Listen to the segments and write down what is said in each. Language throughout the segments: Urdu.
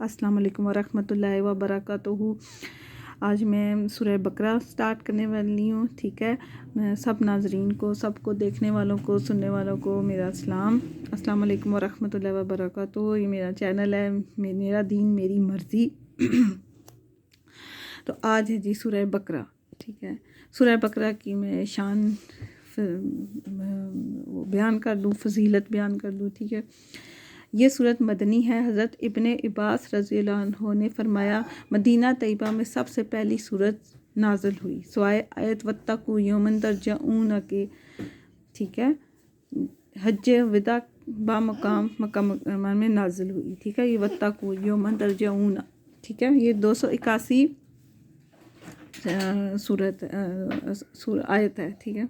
السلام علیکم ورحمۃ اللہ وبرکاتہ۔ آج میں سورہ بقرہ سٹارٹ کرنے والی ہوں، ٹھیک ہے۔ میں سب ناظرین کو، سب کو دیکھنے والوں کو، سننے والوں کو میرا السلام علیکم ورحمۃ اللہ وبرکاتہ۔ یہ میرا چینل ہے میرا دین میری مرضی۔ تو آج ہے جی سورہ بقرہ، ٹھیک ہے۔ سورہ بقرہ کی میں شان بیان کر دوں، فضیلت بیان کر دوں، ٹھیک ہے۔ یہ صورت مدنی ہے۔ حضرت ابن عباس رضی اللہ عنہ نے فرمایا مدینہ طیبہ میں سب سے پہلی صورت نازل ہوئی سوائے آیت واتقوا یوما ترجعون کے، ٹھیک ہے۔ حج وداع بامقام مکہ مکرمہ میں نازل ہوئی، ٹھیک ہے۔ یہ واتقوا یوما ترجعون، ٹھیک ہے۔ یہ 281 آیت ہے، ٹھیک ہے۔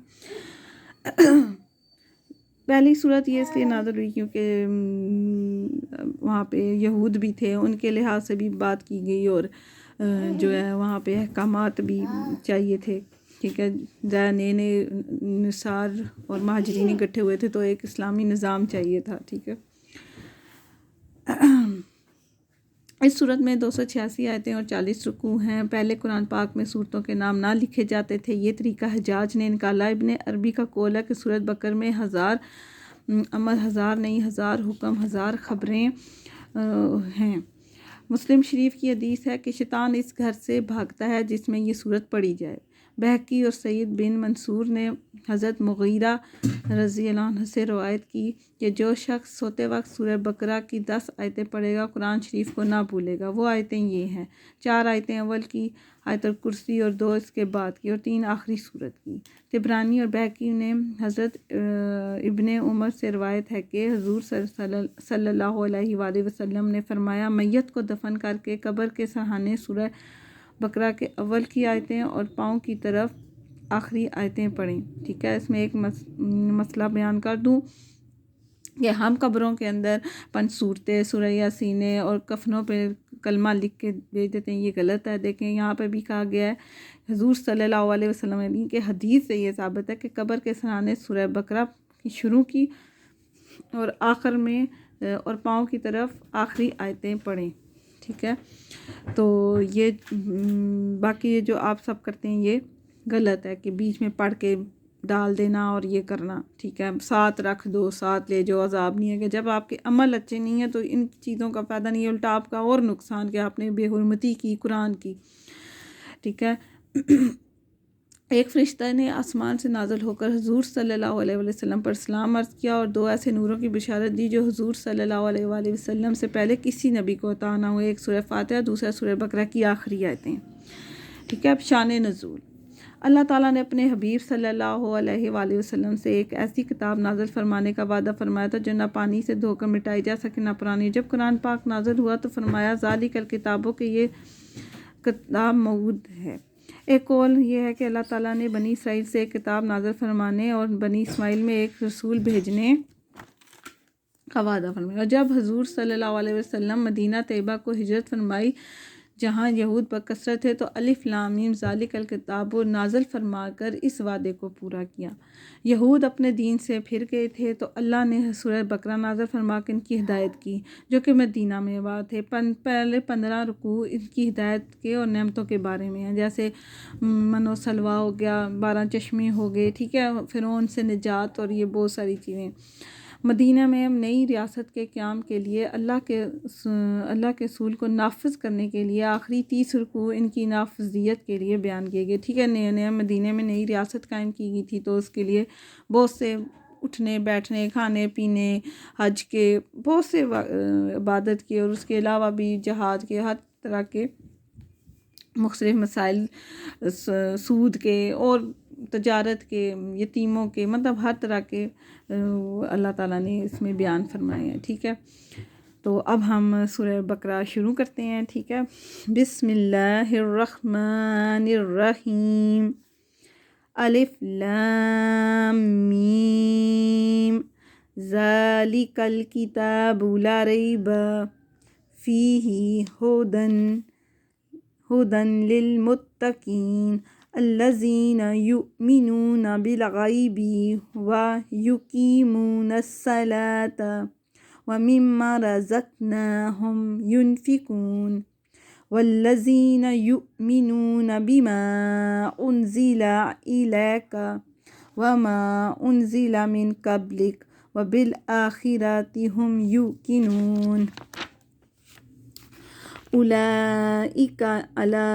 پہلی صورت یہ اس لیے نازل ہوئی کیونکہ وہاں پہ یہود بھی تھے، ان کے لحاظ سے بھی بات کی گئی، اور جو ہے وہاں پہ احکامات بھی چاہیے تھے، ٹھیک ہے۔ نئے نئے نصار اور مہاجرین اکٹھے ہوئے تھے تو ایک اسلامی نظام چاہیے تھا، ٹھیک ہے۔ اس صورت میں 286 آیتیں اور 40 رکوع ہیں۔ پہلے قرآن پاک میں صورتوں کے نام نہ لکھے جاتے تھے، یہ طریقہ حجاج نے نکالا۔ ابن عربی کا قول ہے کہ سورۃ بقرہ میں 1000 عمل، 1000 نہیں 1000 حکم، 1000 خبریں ہیں۔ مسلم شریف کی حدیث ہے کہ شیطان اس گھر سے بھاگتا ہے جس میں یہ صورت پڑھی جائے۔ بہقی اور سعید بن منصور نے حضرت مغیرہ رضی اللہ عنہ سے روایت کی کہ جو شخص سوتے وقت سورہ بقرہ کی 10 آیتیں پڑھے گا قرآن شریف کو نہ بھولے گا۔ وہ آیتیں یہ ہیں: 4 آیتیں اول کی، آیت الکرسی، اور 2 اس کے بعد کی، اور 3 آخری صورت کی۔ طبرانی اور بہقی نے حضرت ابن عمر سے روایت ہے کہ حضور صلی اللہ علیہ وآلہ وسلم نے فرمایا میت کو دفن کر کے قبر کے سرہانے سورہ بقرہ کے اول کی آیتیں اور پاؤں کی طرف آخری آیتیں پڑھیں، ٹھیک ہے۔ اس میں ایک مسئلہ بیان کر دوں کہ ہم قبروں کے اندر 5 صورتیں، سورہ یاسین اور کفنوں پہ کلمہ لکھ کے بھیج دیتے ہیں، یہ غلط ہے۔ دیکھیں یہاں پہ بھی کہا گیا ہے، حضور صلی اللہ علیہ وسلم کے حدیث سے یہ ثابت ہے کہ قبر کے سرہانے سورہ بقرہ کی شروع کی اور آخر میں اور پاؤں کی طرف آخری آیتیں پڑھیں، ٹھیک ہے۔ تو یہ باقی جو آپ سب کرتے ہیں یہ غلط ہے کہ بیچ میں پڑھ کے ڈال دینا اور یہ کرنا، ٹھیک ہے۔ ساتھ رکھ دو، ساتھ لے جو عذاب نہیں ہے کہ جب آپ کے عمل اچھے نہیں ہیں تو ان چیزوں کا فائدہ نہیں ہے، الٹا آپ کا اور نقصان کہ آپ نے بے حرمتی کی قرآن کی، ٹھیک ہے۔ ایک فرشتہ نے آسمان سے نازل ہو کر حضور صلی اللہ علیہ وسلم پر سلام عرض کیا اور 2 ایسے نوروں کی بشارت دی جو حضور صلی اللہ علیہ وآلہ وسلم سے پہلے کسی نبی کو عطا نہ ہوئے۔ ایک سورہ فاتحہ، دوسرا سورہ بقرہ کی آخری آیتیں، ٹھیک ہے۔ اب شان نزول۔ اللہ تعالیٰ نے اپنے حبیب صلی اللہ علیہ وآلہ وسلم سے ایک ایسی کتاب نازل فرمانے کا وعدہ فرمایا تھا جو نہ پانی سے دھو کر مٹائی جا سکے نہ پرانی۔ جب قرآن پاک نازل ہوا تو فرمایا ذالک الکتاب کہ یہ کتاب موعود ہے۔ ایک قول یہ ہے کہ اللہ تعالیٰ نے بنی اسرائیل سے ایک کتاب نازل فرمانے اور بنی اسماعیل میں ایک رسول بھیجنے کا وعدہ فرمایا۔ اور جب حضور صلی اللہ علیہ وسلم مدینہ طیبہ کو ہجرت فرمائی جہاں یہود بکثرت تھے تو الف لام میم ذالک الکتاب نازل فرما کر اس وعدے کو پورا کیا۔ یہود اپنے دین سے پھر گئے تھے تو اللہ نے سورہ بقرہ نازل فرما کر ان کی ہدایت کی جو کہ مدینہ میں آباد تھے۔ پہلے 15 رکوع ان کی ہدایت کے اور نعمتوں کے بارے میں ہیں، جیسے من و سلوہ ہو گیا، 12 چشمے ہو گئے، ٹھیک ہے، فرعون سے نجات اور یہ بہت ساری چیزیں۔ مدینہ میں نئی ریاست کے قیام کے لیے اللہ کے اصول کو نافذ کرنے کے لیے آخری 30 رکوع ان کی نافذیت کے لیے بیان کیے گئے، ٹھیک ہے۔ نئے مدینہ میں نئی ریاست قائم کی گئی تھی تو اس کے لیے بہت سے اٹھنے بیٹھنے، کھانے پینے، حج کے بہت سے عبادت کے، اور اس کے علاوہ بھی جہاد کے، ہر طرح کے مختلف مسائل، سود کے اور تجارت کے، یتیموں کے، مطلب ہر طرح کے اللہ تعالیٰ نے اس میں بیان فرمائے ہیں، ٹھیک ہے۔ تو اب ہم سورہ بقرہ شروع کرتے ہیں، ٹھیک ہے۔ بسم اللہ الرحمن الرحیم۔ الف لام میم ذالک الکتاب لا ریب فیہ ہدی للمتقین الذین یؤمنون بالغیب ویقیمون الصلاۃ وَمِمَّا رَزَقْنَاهُمْ يُنْفِقُونَ وَالَّذِينَ يُؤْمِنُونَ بِمَا أُنْزِلَ إِلَيْكَ وَمَا أُنْزِلَ مِنْ قَبْلِكَ وَبِالْآخِرَةِ هُمْ يُوقِنُونَ أُولَئِكَ عَلَى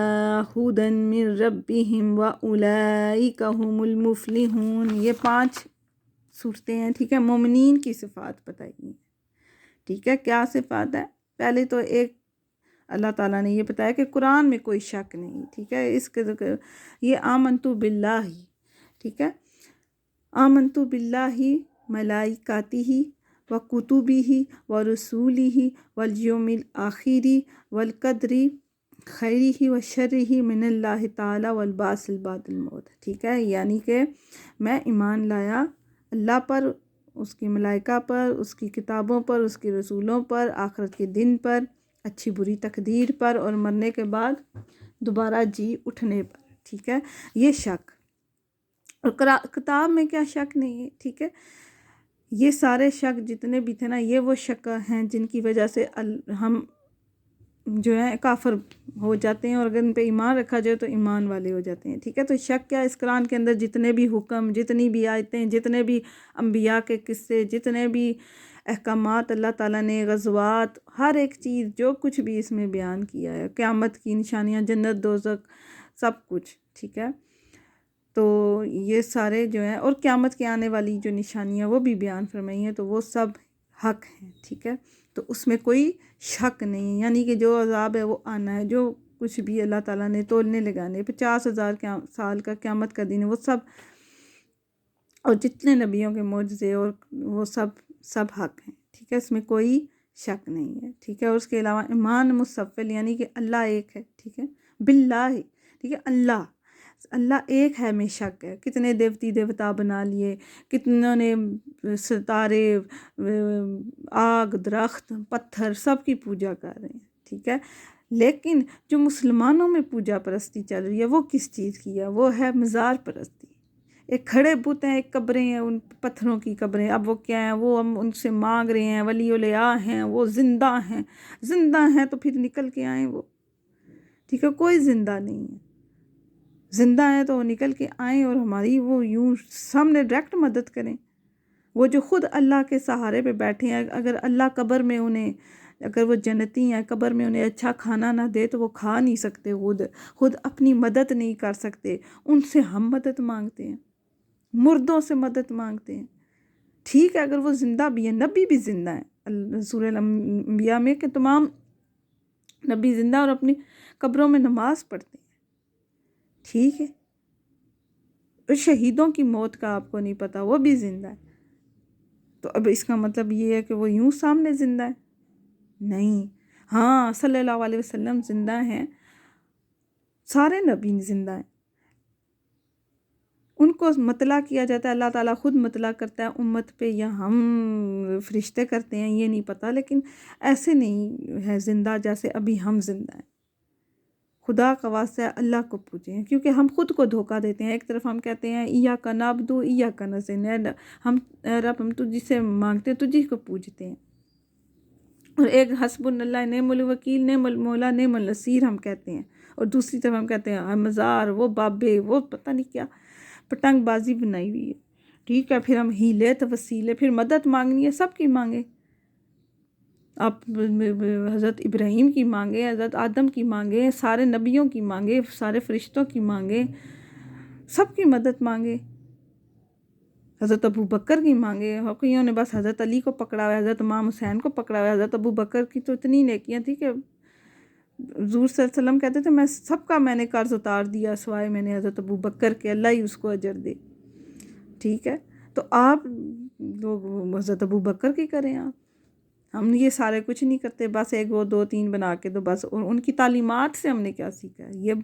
هُدًى مِنْ رَبِّهِمْ وَأُولَئِكَ هُمُ الْمُفْلِحُونَ. یہ 5 صورتیں ہیں، ٹھیک ہے. مومنین کی صفات بتائی ہیں، ٹھیک ہے. کیا صفات ہے؟ پہلے تو ایک اللہ تعالیٰ نے یہ بتایا کہ قرآن میں کوئی شک نہیں، ٹھیک ہے. اس کے یہ آمنتو باللہ، ٹھیک ہے. آمنتو باللہ ملائکاتہ وکتبہ ورسولہ والیوم الآخر والقدر خیرہ وشرہ من اللہ تعالی والبعث بعد الموت، ٹھیک ہے. یعنی کہ میں ایمان لایا اللہ پر، اس کی ملائکہ پر، اس کی کتابوں پر، اس کے رسولوں پر، آخرت کے دن پر، اچھی بری تقدیر پر، اور مرنے کے بعد دوبارہ جی اٹھنے پر، ٹھیک ہے. یہ شک، اور کتاب میں کیا شک نہیں ہے، ٹھیک ہے. یہ سارے شک جتنے بھی تھے نا، یہ وہ شک ہیں جن کی وجہ سے ہم جو ہیں کافر ہو جاتے ہیں، اور اگر ان پہ ایمان رکھا جائے تو ایمان والے ہو جاتے ہیں، ٹھیک ہے. تو شک کیا، اس قرآن کے اندر جتنے بھی حکم، جتنی بھی آیتیں، جتنے بھی انبیاء کے قصے، جتنے بھی احکامات اللہ تعالیٰ نے، غزوات، ہر ایک چیز جو کچھ بھی اس میں بیان کیا ہے، قیامت کی نشانیاں، جنت دوزخ، سب کچھ، ٹھیک ہے. تو یہ سارے جو ہیں، اور قیامت کے آنے والی جو نشانیاں وہ بھی بیان فرمائی ہیں، تو وہ سب حق ہیں، ٹھیک ہے. تو اس میں کوئی شک نہیں، یعنی کہ جو عذاب ہے وہ آنا ہے، جو کچھ بھی اللہ تعالیٰ نے تولنے لگانے، 50,000 سال کا قیامت کا دن ہے، وہ سب، اور جتنے نبیوں کے معجزے اور وہ سب حق ہیں، ٹھیک ہے. اس میں کوئی شک نہیں ہے، ٹھیک ہے. اور اس کے علاوہ ایمان مصفل، یعنی کہ اللہ ایک ہے، ٹھیک ہے. باللہ، ٹھیک ہے. اللہ ایک ہے میں شک ہے. کتنے دیوتی دیوتا بنا لیے، کتنوں نے ستارے، آگ، درخت، پتھر، سب کی پوجا کر رہے ہیں، ٹھیک ہے. لیکن جو مسلمانوں میں پوجا پرستی چل رہی ہے وہ کس چیز کی ہے؟ وہ ہے مزار پرستی. ایک کھڑے بت ہیں، ایک قبریں ہیں، ان پتھروں کی قبریں. اب وہ کیا ہیں؟ وہ ہم ان سے مانگ رہے ہیں، ولی اولیاء ہیں، وہ زندہ ہیں تو پھر نکل کے آئیں وہ، ٹھیک ہے. کوئی زندہ نہیں ہے. زندہ ہیں تو وہ نکل کے آئیں اور ہماری وہ یوں سامنے ڈائریکٹ مدد کریں. وہ جو خود اللہ کے سہارے پہ بیٹھے ہیں، اگر اللہ قبر میں انہیں، اگر وہ جنتی ہیں، قبر میں انہیں اچھا کھانا نہ دے تو وہ کھا نہیں سکتے، خود اپنی مدد نہیں کر سکتے. ان سے ہم مدد مانگتے ہیں، مردوں سے مدد مانگتے ہیں، ٹھیک ہے. اگر وہ زندہ بھی ہیں، نبی بھی زندہ ہیں سورہ الانبیاء میں، کہ تمام نبی زندہ اور اپنی قبروں میں نماز پڑھتے ہیں، ٹھیک ہے. شہیدوں کی موت کا آپ کو نہیں پتہ، وہ بھی زندہ ہے. تو اب اس کا مطلب یہ ہے کہ وہ یوں سامنے زندہ ہے؟ نہیں. ہاں، صلی اللہ علیہ وسلم زندہ ہیں، سارے نبی زندہ ہیں. ان کو مطلع کیا جاتا ہے، اللہ تعالیٰ خود مطلع کرتا ہے امت پہ، یا ہم فرشتے کرتے ہیں، یہ نہیں پتہ. لیکن ایسے نہیں ہے زندہ جیسے ابھی ہم زندہ ہیں. خدا کا واسطہ ہے اللہ کو پوجیں، کیونکہ ہم خود کو دھوکہ دیتے ہیں. ایک طرف ہم کہتے ہیں ایاک نعبد و ایاک نستعین، ہم رب ہم تجھ سے مانگتے ہیں، تجھی کو پوجتے ہیں. اور ایک حسبنا اللہ نعم الوکیل، نعم المولا، نعم النصیر ہم کہتے ہیں. اور دوسری طرف ہم کہتے ہیں مزار، وہ بابے، وہ پتہ نہیں کیا پٹنگ بازی بنائی ہوئی ہے، ٹھیک ہے. پھر ہم ہیلے تو وسیلے، پھر مدد مانگنی ہے، سب کی مانگے. آپ حضرت ابراہیم کی مانگے، حضرت آدم کی مانگے، سارے نبیوں کی مانگے، سارے فرشتوں کی مانگے، سب کی مدد مانگے. حضرت ابو بکر کی مانگے. حقیوں نے بس حضرت علی کو پکڑا ہوا ہے، حضرت امام حسین کو پکڑا ہوا ہے. حضرت ابو بکر کی تو اتنی نیکیاں تھیں کہ حضور صلی اللہ علیہ وسلم کہتے تھے میں سب کا میں نے قرض اتار دیا سوائے میں نے حضرت ابو بکر کے، اللہ ہی اس کو اجر دے، ٹھیک ہے. تو آپ لوگ حضرت ابو بکر کی کریں. آپ ہم یہ سارے کچھ نہیں کرتے، بس ایک وہ 2-3 بنا کے تو بس. اور ان کی تعلیمات سے ہم نے کیا سیکھا ہے؟ یہ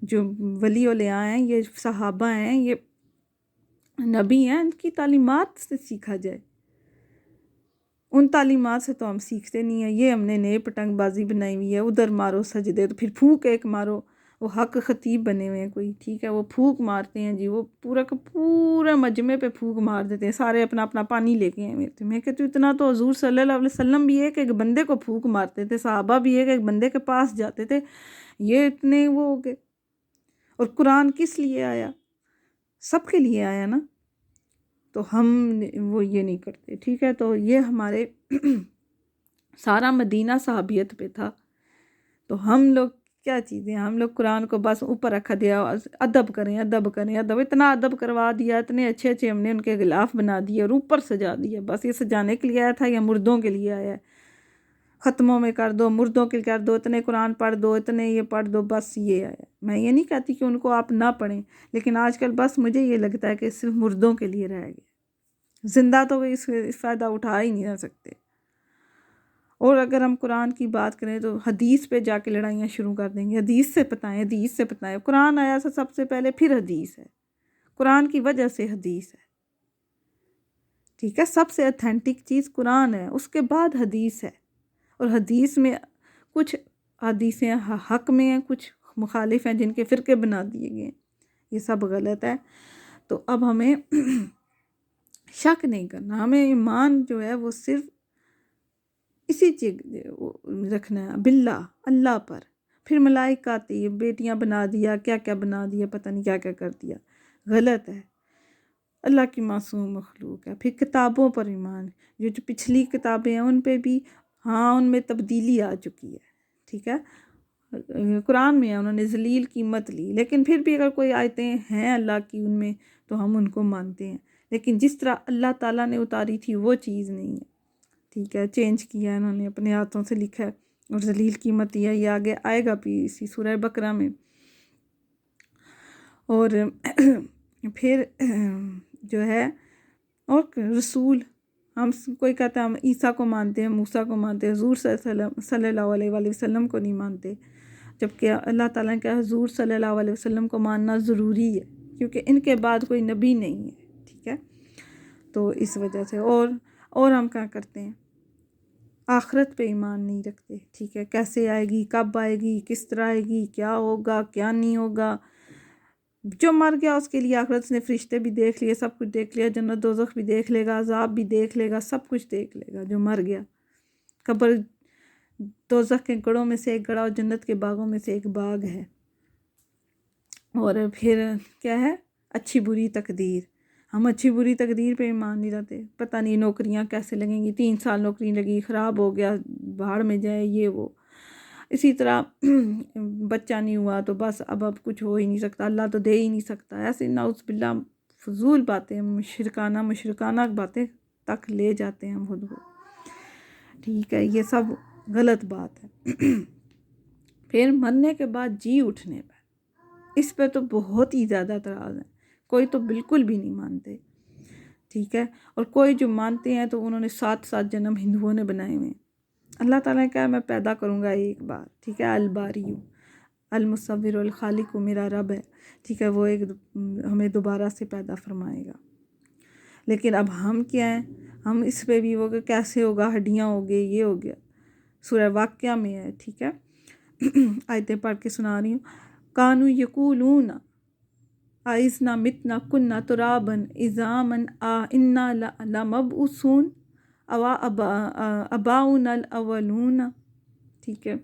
جو ولی اولیاء ہیں، یہ صحابہ ہیں، یہ نبی ہیں، ان کی تعلیمات سے سیکھا جائے. ان تعلیمات سے تو ہم سیکھتے نہیں ہیں. یہ ہم نے نئے پٹنگ بازی بنائی ہوئی ہے، ادھر مارو سجدے تو پھر پھونک ایک مارو، وہ حق خطیب بنے ہوئے ہیں کوئی، ٹھیک ہے، وہ پھونک مارتے ہیں جی، وہ پورا کا پورا مجمع پہ پھونک مار دیتے ہیں، سارے اپنا اپنا پانی لے کے آئے تھے۔ میں کہتی ہوں اتنا تو حضور صلی اللہ علیہ وسلم بھی ایک ایک بندے کو پھونک مارتے تھے، صحابہ بھی ایک ایک بندے کے پاس جاتے تھے، یہ اتنے وہ ہو گئے۔ اور قرآن کس لیے آیا؟ سب کے لیے آیا نا، تو ہم وہ یہ نہیں کرتے، ٹھیک ہے۔ تو یہ ہمارے سارا مدینہ صحابیت پہ تھا، تو ہم لوگ کیا چیزیں، ہم لوگ قرآن کو بس اوپر رکھا دیا، ادب کریں ادب کریں ادب، اتنا ادب کروا دیا، اتنے اچھے اچھے ہم نے ان کے غلاف بنا دیے اور اوپر سجا دیا، بس یہ سجانے کے لیے آیا تھا یا مردوں کے لیے آیا ہے؟ ختموں میں کر دو، مردوں کے کر دو، اتنے قرآن پڑھ دو، اتنے یہ پڑھ دو، بس یہ آیا۔ میں یہ نہیں کہتی کہ ان کو آپ نہ پڑھیں، لیکن آج کل بس مجھے یہ لگتا ہے کہ صرف مردوں کے لیے رہ گیا، زندہ تو وہ اس فائدہ اٹھا ہی نہیں رہ سکتے۔ اور اگر ہم قرآن کی بات کریں تو حدیث پہ جا کے لڑائیاں شروع کر دیں گے، حدیث سے بتائیں، حدیث سے بتائیں۔ قرآن آیا سب سے پہلے، پھر حدیث ہے، قرآن کی وجہ سے حدیث ہے، ٹھیک ہے۔ سب سے اتھینٹک چیز قرآن ہے، اس کے بعد حدیث ہے، اور حدیث میں کچھ حدیثیں حق میں ہیں، کچھ مخالف ہیں جن کے فرقے بنا دیے گئے ہیں، یہ سب غلط ہے۔ تو اب ہمیں شک نہیں کرنا، ہمیں ایمان جو ہے وہ صرف اسی چیز رکھنا ہے، باللہ، اللہ پر۔ پھر ملائکہ آتی ہے، بیٹیاں بنا دیا، کیا کیا بنا دیا، پتہ نہیں کیا کیا کر دیا، غلط ہے۔ اللہ کی معصوم مخلوق ہے۔ پھر کتابوں پر ایمان، جو پچھلی کتابیں ہیں ان پہ بھی، ہاں ان میں تبدیلی آ چکی ہے، ٹھیک ہے۔ قرآن میں ہے انہوں نے ذلیل کی مت لی، لیکن پھر بھی اگر کوئی آیتیں ہیں اللہ کی ان میں تو ہم ان کو مانتے ہیں، لیکن جس طرح اللہ تعالیٰ نے اتاری تھی وہ چیز نہیں ہے، ٹھیک ہے، چینج کیا ہے انہوں نے، اپنے ہاتھوں سے لکھا ہے، اور ذلیل کی مت ہے، یہ آگے آئے گا بھی اسی سورہ بقرہ میں۔ اور پھر جو ہے، اور رسول، ہم کوئی کہتا ہے ہم عیسیٰ کو مانتے ہیں، موسیٰ کو مانتے ہیں، حضور صلی اللہ علیہ وآلہ وسلم کو نہیں مانتے، جبکہ اللہ تعالیٰ نے کہا حضور صلی اللہ علیہ وسلم کو ماننا ضروری ہے، کیونکہ ان کے بعد کوئی نبی نہیں ہے، ٹھیک ہے۔ تو اس وجہ سے اور ہم کیا کرتے ہیں، آخرت پہ ایمان نہیں رکھتے، ٹھیک ہے، کیسے آئے گی، کب آئے گی، کس طرح آئے گی، کیا ہوگا کیا نہیں ہوگا۔ جو مر گیا اس کے لیے آخرت نے فرشتے بھی دیکھ لیے، سب کچھ دیکھ لیا، جنت دوزخ بھی دیکھ لے گا، عذاب بھی دیکھ لے گا، سب کچھ دیکھ لے گا جو مر گیا۔ قبر دوزخ کے گڑھوں میں سے ایک گڑھا اور جنت کے باغوں میں سے ایک باغ ہے۔ اور پھر کیا ہے، اچھی بری تقدیر، ہم اچھی بری تقدیر پہ ایمان نہیں رہتے، پتہ نہیں نوکریاں کیسے لگیں گی، 3 سال نوکری لگی، خراب ہو گیا، بھاڑ میں جائے، یہ وہ۔ اسی طرح بچہ نہیں ہوا تو بس اب کچھ ہو ہی نہیں سکتا، اللہ تو دے ہی نہیں سکتا، ایسے نعوذ باللہ فضول باتیں، مشرکانہ باتیں تک لے جاتے ہیں ہم خود کو، ٹھیک ہے، یہ سب غلط بات ہے۔ پھر مرنے کے بعد جی اٹھنے پہ، اس پہ تو بہت ہی زیادہ اعتراض ہے، کوئی تو بالکل بھی نہیں مانتے، ٹھیک ہے، اور کوئی جو مانتے ہیں تو انہوں نے 7 جنم ہندوؤں نے بنائے ہوئے ہیں۔ اللہ تعالیٰ نے کہا میں پیدا کروں گا ایک بار، ٹھیک ہے، الباری المصور الخالق میرا رب ہے، ٹھیک ہے، وہ ہمیں دوبارہ سے پیدا فرمائے گا۔ لیکن اب ہم کیا ہیں، ہم اس پہ بھی وہ کہ کیسے ہوگا، ہڈیاں ہو گئی، یہ ہو گیا، سورہ واقعہ میں ہے، ٹھیک ہے، آیتیں پڑھ کے سنا رہی ہوں۔ کانو یقولون اذنا متنا کننا ترابا عظاما انا لمبعوثون او اباؤنا الاولون، ٹھیک ہے،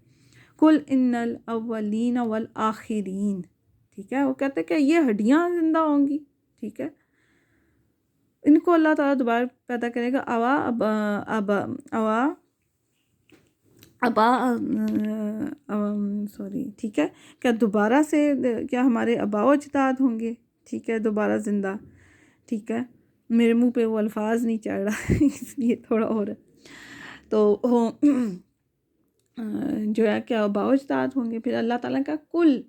قل ان الاولین والآخرین، ٹھیک ہے، وہ کہتے ہیں کہ یہ ہڈیاں زندہ ہوں گی، ٹھیک ہے، ان کو اللہ تعالیٰ دوبارہ پیدا کرے گا، ٹھیک ہے، کیا دوبارہ سے، کیا ہمارے آباء و اجداد ہوں گے، ٹھیک ہے، دوبارہ زندہ، ٹھیک ہے، میرے منہ پہ وہ الفاظ نہیں چڑھ رہا اس لیے تھوڑا اور ہے، تو جو ہے کہ آباء و اجداد ہوں گے۔ پھر اللہ تعالیٰ کا کل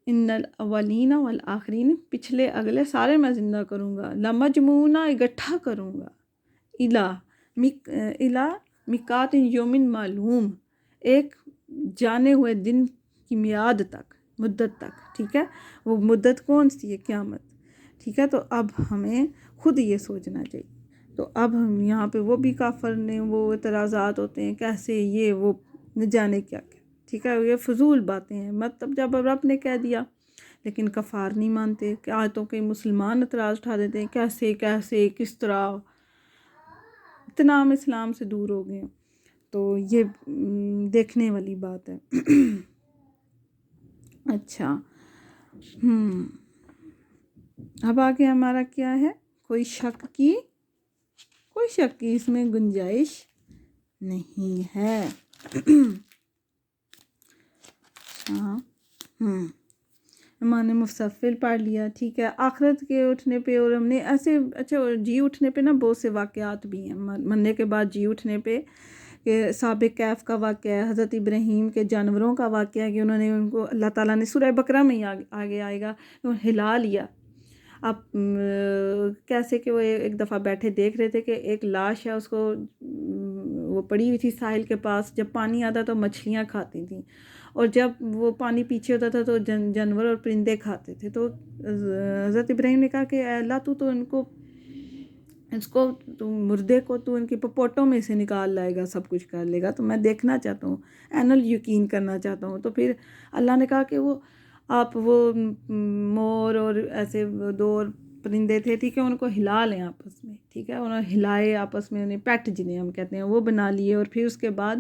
ان الاولین والآخرین، پچھلے اگلے سارے میں زندہ کروں گا، لمجموعون، اکٹھا کروں گا، الی میقات یوم معلوم، ایک جانے ہوئے دن کی میعاد تک، مدت تک، ٹھیک ہے، وہ مدت کون سی ہے، قیامت، ٹھیک ہے۔ تو اب ہمیں خود یہ سوچنا چاہیے۔ تو اب ہم یہاں پہ وہ بھی کافر نے وہ اعتراضات ہوتے ہیں، کیسے یہ وہ، نہ جانے کیا کیا، ٹھیک ہے، یہ فضول باتیں ہیں. مطلب جب رب نے کہہ دیا، لیکن کفار نہیں مانتے کہ آیتوں کے مسلمان اعتراض اٹھا دیتے ہیں، کیسے کس طرح، اتنا ہم اسلام سے دور ہو گئے ہیں. تو یہ دیکھنے والی بات ہے. اچھا، اب آگے ہمارا کیا ہے، کوئی شک کی اس میں گنجائش نہیں ہے. ہاں، ایمان مفصل پڑھ لیا. ٹھیک ہے، آخرت کے اٹھنے پہ، اور ہم نے ایسے اچھا جی اٹھنے پہ نا بہت سے واقعات بھی ہیں مرنے کے بعد جی اٹھنے پہ، کہ اصحاب کہف کا واقعہ ہے، حضرت ابراہیم کے جانوروں کا واقعہ ہے کہ انہوں نے ان کو اللہ تعالیٰ نے سورہ بقرہ میں ہی آگے آئے گا ہلا لیا. اب کیسے کہ وہ ایک دفعہ بیٹھے دیکھ رہے تھے کہ ایک لاش ہے، اس کو وہ پڑی ہوئی تھی ساحل کے پاس. جب پانی آتا تو مچھلیاں کھاتی تھیں، اور جب وہ پانی پیچھے ہوتا تھا تو جانور اور پرندے کھاتے تھے. تو حضرت ابراہیم نے کہا کہ اے اللہ تو تو مردے کو تو ان کی پپوٹوں میں سے نکال لائے گا، سب کچھ کر لے گا. تو میں دیکھنا چاہتا ہوں، اینل یقین کرنا چاہتا ہوں. تو پھر اللہ نے کہا کہ آپ وہ مور اور ایسے دو اور پرندے تھے، ٹھیک ہے، ان کو ہلا لیں آپس میں. ٹھیک ہے، انہوں ہلائے آپس میں، انہیں پیٹ جنہیں ہم کہتے ہیں وہ بنا لیے. اور پھر اس کے بعد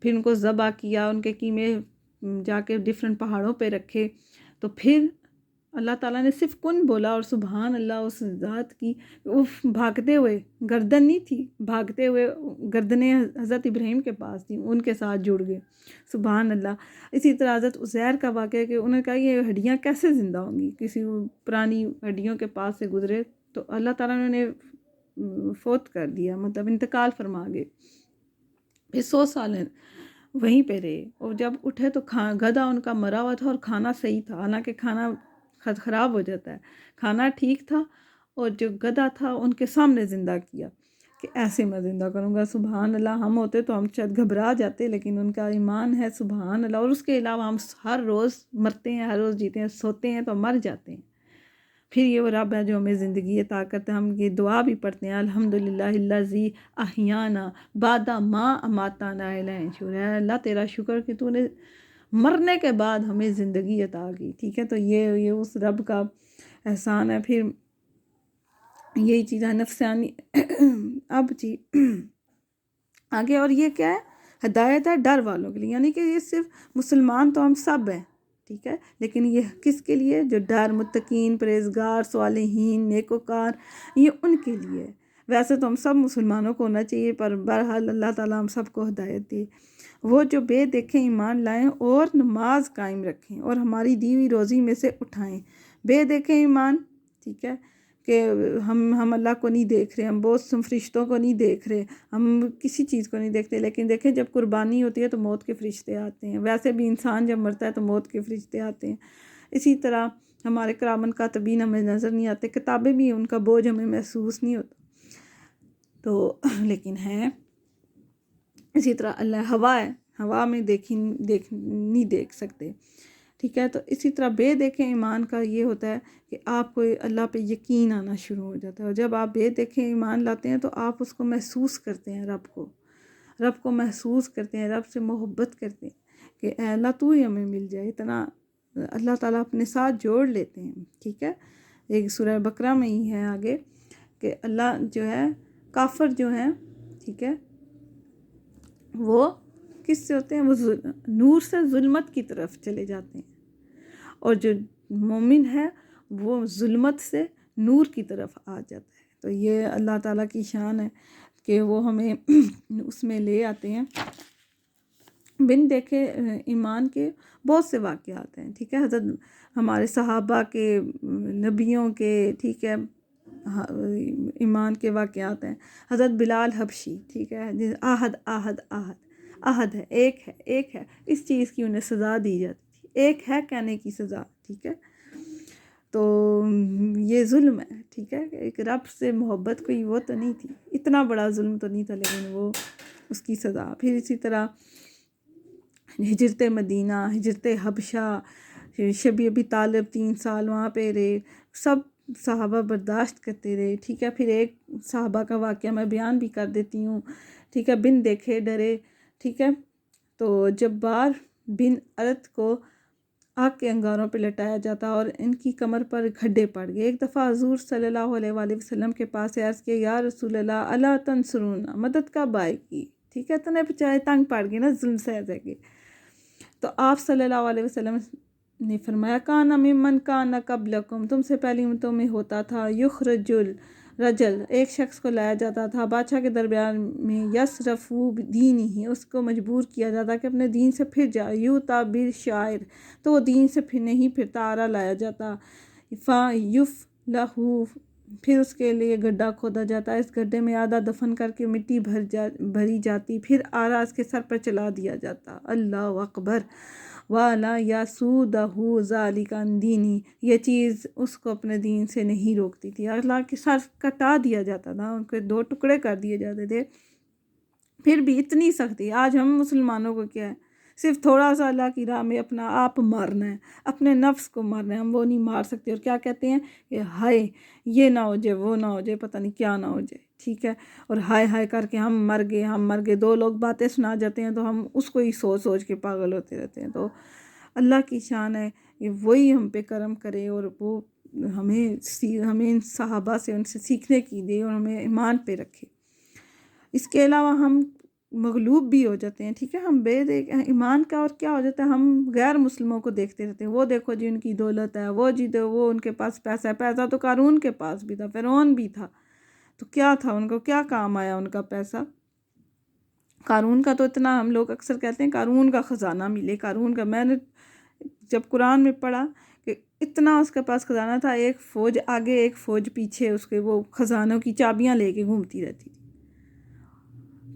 پھر ان کو ذبح کیا، ان کے قیمے جا کے ڈفرینٹ پہاڑوں پہ رکھے. تو پھر اللہ تعالیٰ نے صرف کن بولا، اور سبحان اللہ اس ذات کی، بھاگتے ہوئے، گردن نہیں تھی، بھاگتے ہوئے گردنیں حضرت ابراہیم کے پاس تھیں، ان کے ساتھ جڑ گئے. سبحان اللہ. اسی طرح حضرت عزیر کا واقعہ ہے کہ انہوں نے کہا یہ ہڈیاں کیسے زندہ ہوں گی، کسی پرانی ہڈیوں کے پاس سے گزرے تو اللہ تعالیٰ نے انہیں فوت کر دیا، مطلب انتقال فرما گئے. پھر 100 سال وہیں پہ رہے، اور جب اٹھے تو گدھا ان کا مرا ہوا تھا اور کھانا صحیح تھا، حالانکہ کھانا خراب ہو جاتا ہے، کھانا ٹھیک تھا. اور جو گدھا تھا ان کے سامنے زندہ کیا کہ ایسے میں زندہ کروں گا. سبحان اللہ. ہم ہوتے تو ہم شاید گھبرا جاتے، لیکن ان کا ایمان ہے. سبحان اللہ. اور اس کے علاوہ ہم ہر روز مرتے ہیں، ہر روز جیتے ہیں، سوتے ہیں تو مر جاتے ہیں. پھر یہ وہ رب ہے جو ہمیں زندگی عطا کرتا ہے. ہم یہ دعا بھی پڑھتے ہیں، الحمدللہ الذی احیانا بعد ما اماتنا الیہ نشور. اللہ تیرا شکر کہ تو نے مرنے کے بعد ہمیں زندگی عطا کی. ٹھیک ہے، تو یہ اس رب کا احسان ہے. پھر یہی چیز ہے نفسانی. اب جی آگے، اور یہ کیا ہے، ہدایت ہے ڈر والوں کے لیے، یعنی کہ یہ صرف مسلمان تو ہم سب ہیں، ٹھیک ہے، لیکن یہ کس کے لیے، جو ڈر، متقین، پرہیزگار، صالحین، نیکوکار، یہ ان کے لیے. ویسے تو ہم سب مسلمانوں کو ہونا چاہیے، پر بہرحال اللہ تعالیٰ ہم سب کو ہدایت دے. وہ جو بے دیکھیں ایمان لائیں اور نماز قائم رکھیں اور ہماری دی ہوئی روزی میں سے اٹھائیں. بے دیکھیں ایمان، ٹھیک ہے، کہ ہم اللہ کو نہیں دیکھ رہے، ہم بہت سے فرشتوں کو نہیں دیکھ رہے، ہم کسی چیز کو نہیں دیکھتے، لیکن دیکھیں جب قربانی ہوتی ہے تو موت کے فرشتے آتے ہیں. ویسے بھی انسان جب مرتا ہے تو موت کے فرشتے آتے ہیں. اسی طرح ہمارے کرامن کاتبین ہمیں نظر نہیں آتے، کتابیں بھی ان کا بوجھ ہمیں محسوس نہیں ہوتا تو لیکن ہیں. اسی طرح اللہ ہوا ہے، ہوا میں نہیں دیکھ سکتے. ٹھیک ہے، تو اسی طرح بے دیکھیں ایمان کا یہ ہوتا ہے کہ آپ کو اللہ پہ یقین آنا شروع ہو جاتا ہے. اور جب آپ بے دیکھیں ایمان لاتے ہیں تو آپ اس کو محسوس کرتے ہیں، رب کو محسوس کرتے ہیں، رب سے محبت کرتے ہیں کہ اے اللہ تو ہی ہمیں مل جائے. اتنا اللہ تعالیٰ اپنے ساتھ جوڑ لیتے ہیں. ٹھیک ہے، ایک سورہ بقرہ میں ہی ہے آگے کہ اللہ جو ہے، کافر جو ہیں، ٹھیک ہے، وہ کس سے ہوتے ہیں، وہ نور سے ظلمت کی طرف چلے جاتے ہیں، اور جو مومن ہے وہ ظلمت سے نور کی طرف آ جاتا ہے. تو یہ اللہ تعالیٰ کی شان ہے کہ وہ ہمیں اس میں لے آتے ہیں. بن دیکھے ایمان کے بہت سے واقعات ہیں. ٹھیک ہے، حضرت ہمارے صحابہ کے، نبیوں کے، ٹھیک ہے، ایمان کے واقعات ہیں. حضرت بلال حبشی، ٹھیک ہے، آہد ہے، ایک ہے، اس چیز کی انہیں سزا دی جاتی تھی، ایک ہے کہنے کی سزا. ٹھیک ہے، تو یہ ظلم ہے. ٹھیک ہے، ایک رب سے محبت کوئی وہ تو نہیں تھی، اتنا بڑا ظلم تو نہیں تھا، لیکن وہ اس کی سزا. پھر اسی طرح ہجرت مدینہ، ہجرت حبشہ، شبی ابی طالب 3 سال وہاں پہ رہے، سب صحابہ برداشت کرتے رہے. ٹھیک ہے، پھر ایک صحابہ کا واقعہ میں بیان بھی کر دیتی ہوں. ٹھیک ہے، بن دیکھے ڈرے. ٹھیک ہے، تو جبار بن ارت کو آگ کے انگاروں پہ لٹایا جاتا اور ان کی کمر پر کھڈے پڑ گئے۔ ایک دفعہ حضور صلی اللہ علیہ وآلہ وسلم کے پاس عرض کیا، یا رسول اللہ الا تنصرون، مدد کب آئے گی؟ ٹھیک ہے، اتنے بچارے تنگ پڑ گئے نا ظلم سہ کے۔ تو آپ صلی اللہ علیہ وسلم نے فرمایا، کان ممن کان قبلکم، تم سے پہلی امتوں میں ہوتا تھا، یخرج الرجل، ایک شخص کو لایا جاتا تھا بادشاہ کے درمیان میں، یصرفو دینی، اس کو مجبور کیا جاتا کہ اپنے دین سے پھر جائے، یوتا بالشعائر، تو وہ دین سے پھر نہیں پھرتا، آرا لایا جاتا، فیفلحو، پھر اس کے لیے گڈھا کھودا جاتا، اس گڈھے میں آدھا دفن کر کے مٹی بھری جاتی، پھر آرا اس کے سر پر چلا دیا جاتا۔ اللہ اکبر۔ وَلَا يَسُودَهُ ذَلِكَ عَنْ دِينِهِ، یہ چیز اس کو اپنے دین سے نہیں روکتی تھی۔ اللہ کے سر کٹا دیا جاتا تھا، ان کے 2 ٹکڑے کر دیے جاتے تھے، پھر بھی اتنی سختی۔ آج ہم مسلمانوں کو کیا ہے، صرف تھوڑا سا اللہ کی راہ میں اپنا آپ مارنا ہے، اپنے نفس کو مارنا ہے، ہم وہ نہیں مار سکتے، اور کیا کہتے ہیں کہ ہائے یہ نہ ہو جائے، وہ نہ ہو جائے، پتہ نہیں کیا نہ ہو جائے، ٹھیک ہے، اور ہائے ہائے کر کے ہم مر گئے، ہم مر گئے، 2 لوگ باتیں سنا جاتے ہیں تو ہم اس کو ہی سوچ سوچ کے پاگل ہوتے رہتے ہیں۔ تو اللہ کی شان ہے کہ وہی ہم پہ کرم کرے، اور وہ ہمیں ان صحابہ سے، ان سے سیکھنے کی دے، اور ہمیں ایمان پہ رکھے۔ اس کے علاوہ ہم مغلوب بھی ہو جاتے ہیں، ٹھیک ہے، ہم ایمان کا اور کیا ہو جاتا ہے، ہم غیر مسلموں کو دیکھتے رہتے ہیں، وہ دیکھو جی ان کی دولت ہے، وہ جی وہ ان کے پاس پیسہ ہے، پیسہ تو قارون کے پاس بھی تھا، فرعون بھی تھا، تو کیا تھا، ان کو کیا کام آیا ان کا پیسہ؟ قارون کا تو اتنا، ہم لوگ اکثر کہتے ہیں قارون کا خزانہ ملے، قارون کا، میں نے جب قرآن میں پڑھا کہ اتنا اس کے پاس خزانہ تھا، ایک فوج آگے ایک فوج پیچھے اس کے وہ خزانوں کی چابیاں لے کے گھومتی رہتی تھی،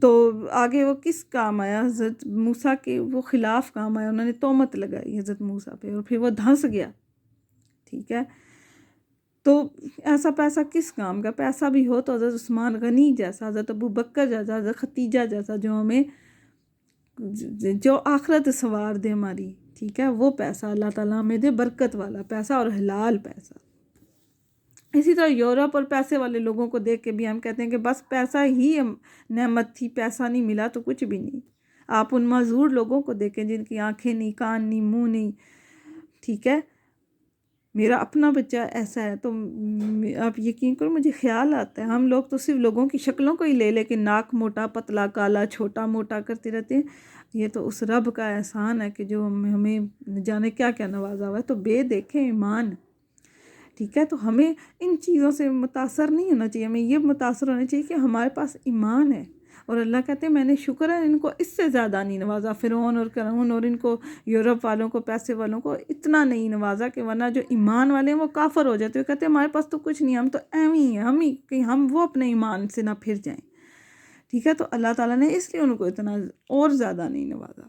تو آگے وہ کس کام آیا؟ حضرت موسیٰ کے وہ خلاف کام آیا، انہوں نے تہمت لگائی حضرت موسیٰ پہ، اور پھر وہ دھنس گیا، ٹھیک ہے۔ تو ایسا پیسہ کس کام کا؟ پیسہ بھی ہو تو حضرت عثمان غنی جیسا، حضرت ابو بکر جیسا، حضرت ختیجہ جیسا، جو آخرت سنوار دے ہماری، ٹھیک ہے، وہ پیسہ اللہ تعالیٰ ہمیں دے، برکت والا پیسہ اور حلال پیسہ۔ اسی طرح یورپ اور پیسے والے لوگوں کو دیکھ کے بھی ہم کہتے ہیں کہ بس پیسہ ہی نعمت تھی، پیسہ نہیں ملا تو کچھ بھی نہیں۔ آپ ان معذور لوگوں کو دیکھیں جن کی آنکھیں نہیں، کان نہیں، منہ نہیں، ٹھیک ہے۔ میرا اپنا بچہ ایسا ہے تو آپ یقین کرو مجھے خیال آتا ہے، ہم لوگ تو صرف لوگوں کی شکلوں کو ہی لے کے ناک موٹا، پتلا، کالا، چھوٹا موٹا کرتے رہتے ہیں۔ یہ تو اس رب کا احسان ہے کہ جو ہمیں جانے کیا کیا نوازا ہوا ہے۔ تو بے دیکھیں ایمان، ٹھیک ہے، تو ہمیں ان چیزوں سے متاثر نہیں ہونا چاہیے، ہمیں یہ متاثر ہونا چاہیے کہ ہمارے پاس ایمان ہے، اور اللہ کہتے ہیں میں نے شکر ہے ان کو اس سے زیادہ نہیں نوازا، فرعون اور قارون اور ان کو یورپ والوں کو، پیسے والوں کو اتنا نہیں نوازا، کہ ورنہ جو ایمان والے ہیں وہ کافر ہو جاتے ہیں، کہتے ہیں ہمارے پاس تو کچھ نہیں، ہم تو ایویں ہی ہیں، کہ ہم وہ اپنے ایمان سے نہ پھر جائیں، ٹھیک ہے۔ تو اللہ تعالیٰ نے اس لیے ان کو اتنا اور زیادہ نہیں نوازا،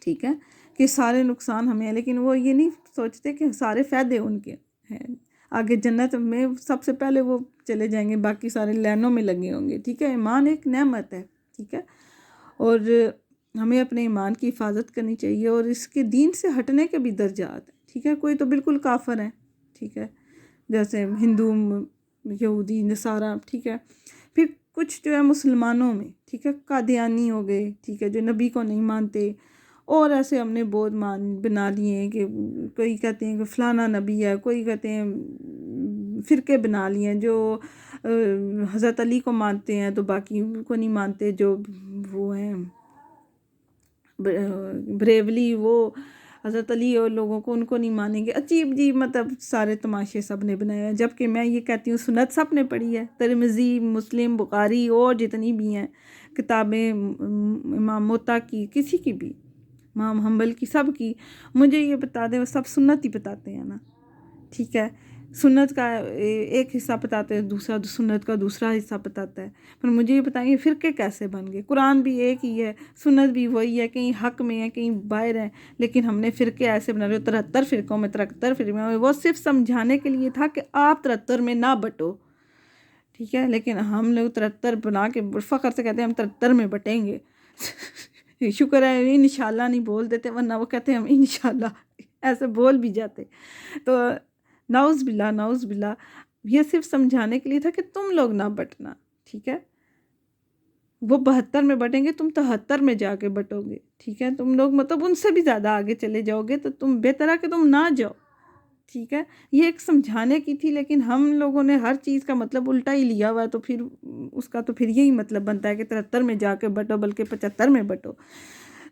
ٹھیک ہے، کہ سارے نقصان ہمیں ہیں، لیکن وہ یہ نہیں سوچتے کہ سارے فائدے ان کے ہیں، آگے جنت میں سب سے پہلے وہ چلے جائیں گے، باقی سارے لائنوں میں لگے ہوں گے، ٹھیک ہے۔ ایمان ایک نعمت ہے، ٹھیک ہے، اور ہمیں اپنے ایمان کی حفاظت کرنی چاہیے، اور اس کے دین سے ہٹنے کے بھی درجات ہیں، ٹھیک ہے، کوئی تو بالکل کافر ہیں، ٹھیک ہے، جیسے ہندو، یہودی، نصارہ، ٹھیک ہے، پھر کچھ جو ہے مسلمانوں میں، ٹھیک ہے، قادیانی ہو گئے، ٹھیک ہے، جو نبی کو نہیں مانتے، اور ایسے ہم نے بہت بنا لیے ہیں کہ کوئی کہتے ہیں کہ فلانا نبی ہے، کوئی کہتے ہیں فرقے بنا لیے ہیں، جو حضرت علی کو مانتے ہیں تو باقی کو نہیں مانتے، جو وہ ہیں بریولی، وہ حضرت علی اور لوگوں کو ان کو نہیں مانیں گے، عجیب عجیب مطلب سارے تماشے سب نے بنائے ہیں، جبکہ میں یہ کہتی ہوں سنت سب نے پڑھی ہے، ترمذی، مسلم، بخاری اور جتنی بھی ہیں کتابیں، امام موطا کی، کسی کی بھی، امام حنبل کی، سب کی، مجھے یہ بتا دیں، وہ سب سنت ہی بتاتے ہیں نا، ٹھیک ہے، سنت کا ایک حصہ بتاتے ہیں، دوسرا سنت کا دوسرا حصہ بتاتا ہے، پر مجھے یہ بتائیں فرقے کیسے بن گئے؟ قرآن بھی ایک ہی ہے، سنت بھی وہی ہے، کہیں حق میں ہے، کہیں باہر ہے، لیکن ہم نے فرقے ایسے بنا لے، 73 فرقوں میں، 73 فرقوں میں، وہ صرف سمجھانے کے لیے تھا کہ آپ 73 میں نہ بٹو، ٹھیک ہے، لیکن ہم لوگ 73 بنا کے فخر سے کہتے ہیں ہم 73 میں بٹیں گے شکر ہے انشاءاللہ نہیں بول دیتے، ورنہ وہ کہتے ہیں ہم انشاءاللہ ایسے بول بھی جاتے، تو نعوذ باللہ، نعوذ باللہ، یہ صرف سمجھانے کے لیے تھا کہ تم لوگ نہ بٹنا، ٹھیک ہے۔ وہ 72 میں بٹیں گے، تم 73 میں جا کے بٹو گے، ٹھیک ہے، تم لوگ مطلب ان سے بھی زیادہ آگے چلے جاؤ گے، تو تم بہتر ہے کہ تم نہ جاؤ، ٹھیک ہے۔ یہ ایک سمجھانے کی تھی، لیکن ہم لوگوں نے ہر چیز کا مطلب الٹا ہی لیا ہوا ہے، تو پھر اس کا تو پھر یہی مطلب بنتا ہے کہ 73 میں جا کے بٹو، بلکہ 75 میں بٹو۔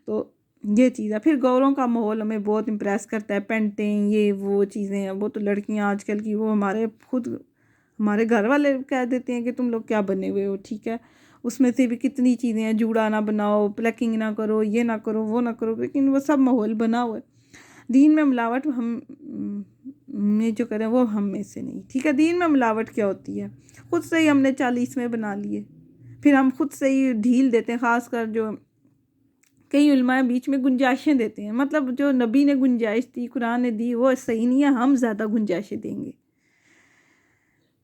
تو یہ چیز ہے۔ پھر گوروں کا ماحول ہمیں بہت امپریس کرتا ہے، پینٹنگ، یہ وہ چیزیں ہیں، وہ تو لڑکیاں آج کل کی، وہ ہمارے گھر والے کہہ دیتے ہیں کہ تم لوگ کیا بنے ہوئے ہو، ٹھیک ہے۔ اس میں سے بھی کتنی چیزیں ہیں، جوڑا نہ بناؤ، پلکنگ نہ کرو، یہ نہ کرو، وہ نہ کرو، لیکن وہ سب ماحول بنا ہوا ہے۔ دین میں ملاوٹ ہم میں جو کریں وہ ہم میں سے نہیں، ٹھیک ہے۔ دین میں ملاوٹ کیا ہوتی ہے؟ خود سے ہی ہم نے 40 میں بنا لیے، پھر ہم خود سے ہی ڈھیل دیتے ہیں، خاص کر جو کئی علماء بیچ میں گنجائشیں دیتے ہیں، مطلب جو نبی نے گنجائش دی، قرآن نے دی، وہ صحیح نہیں ہے، ہم زیادہ گنجائشیں دیں گے،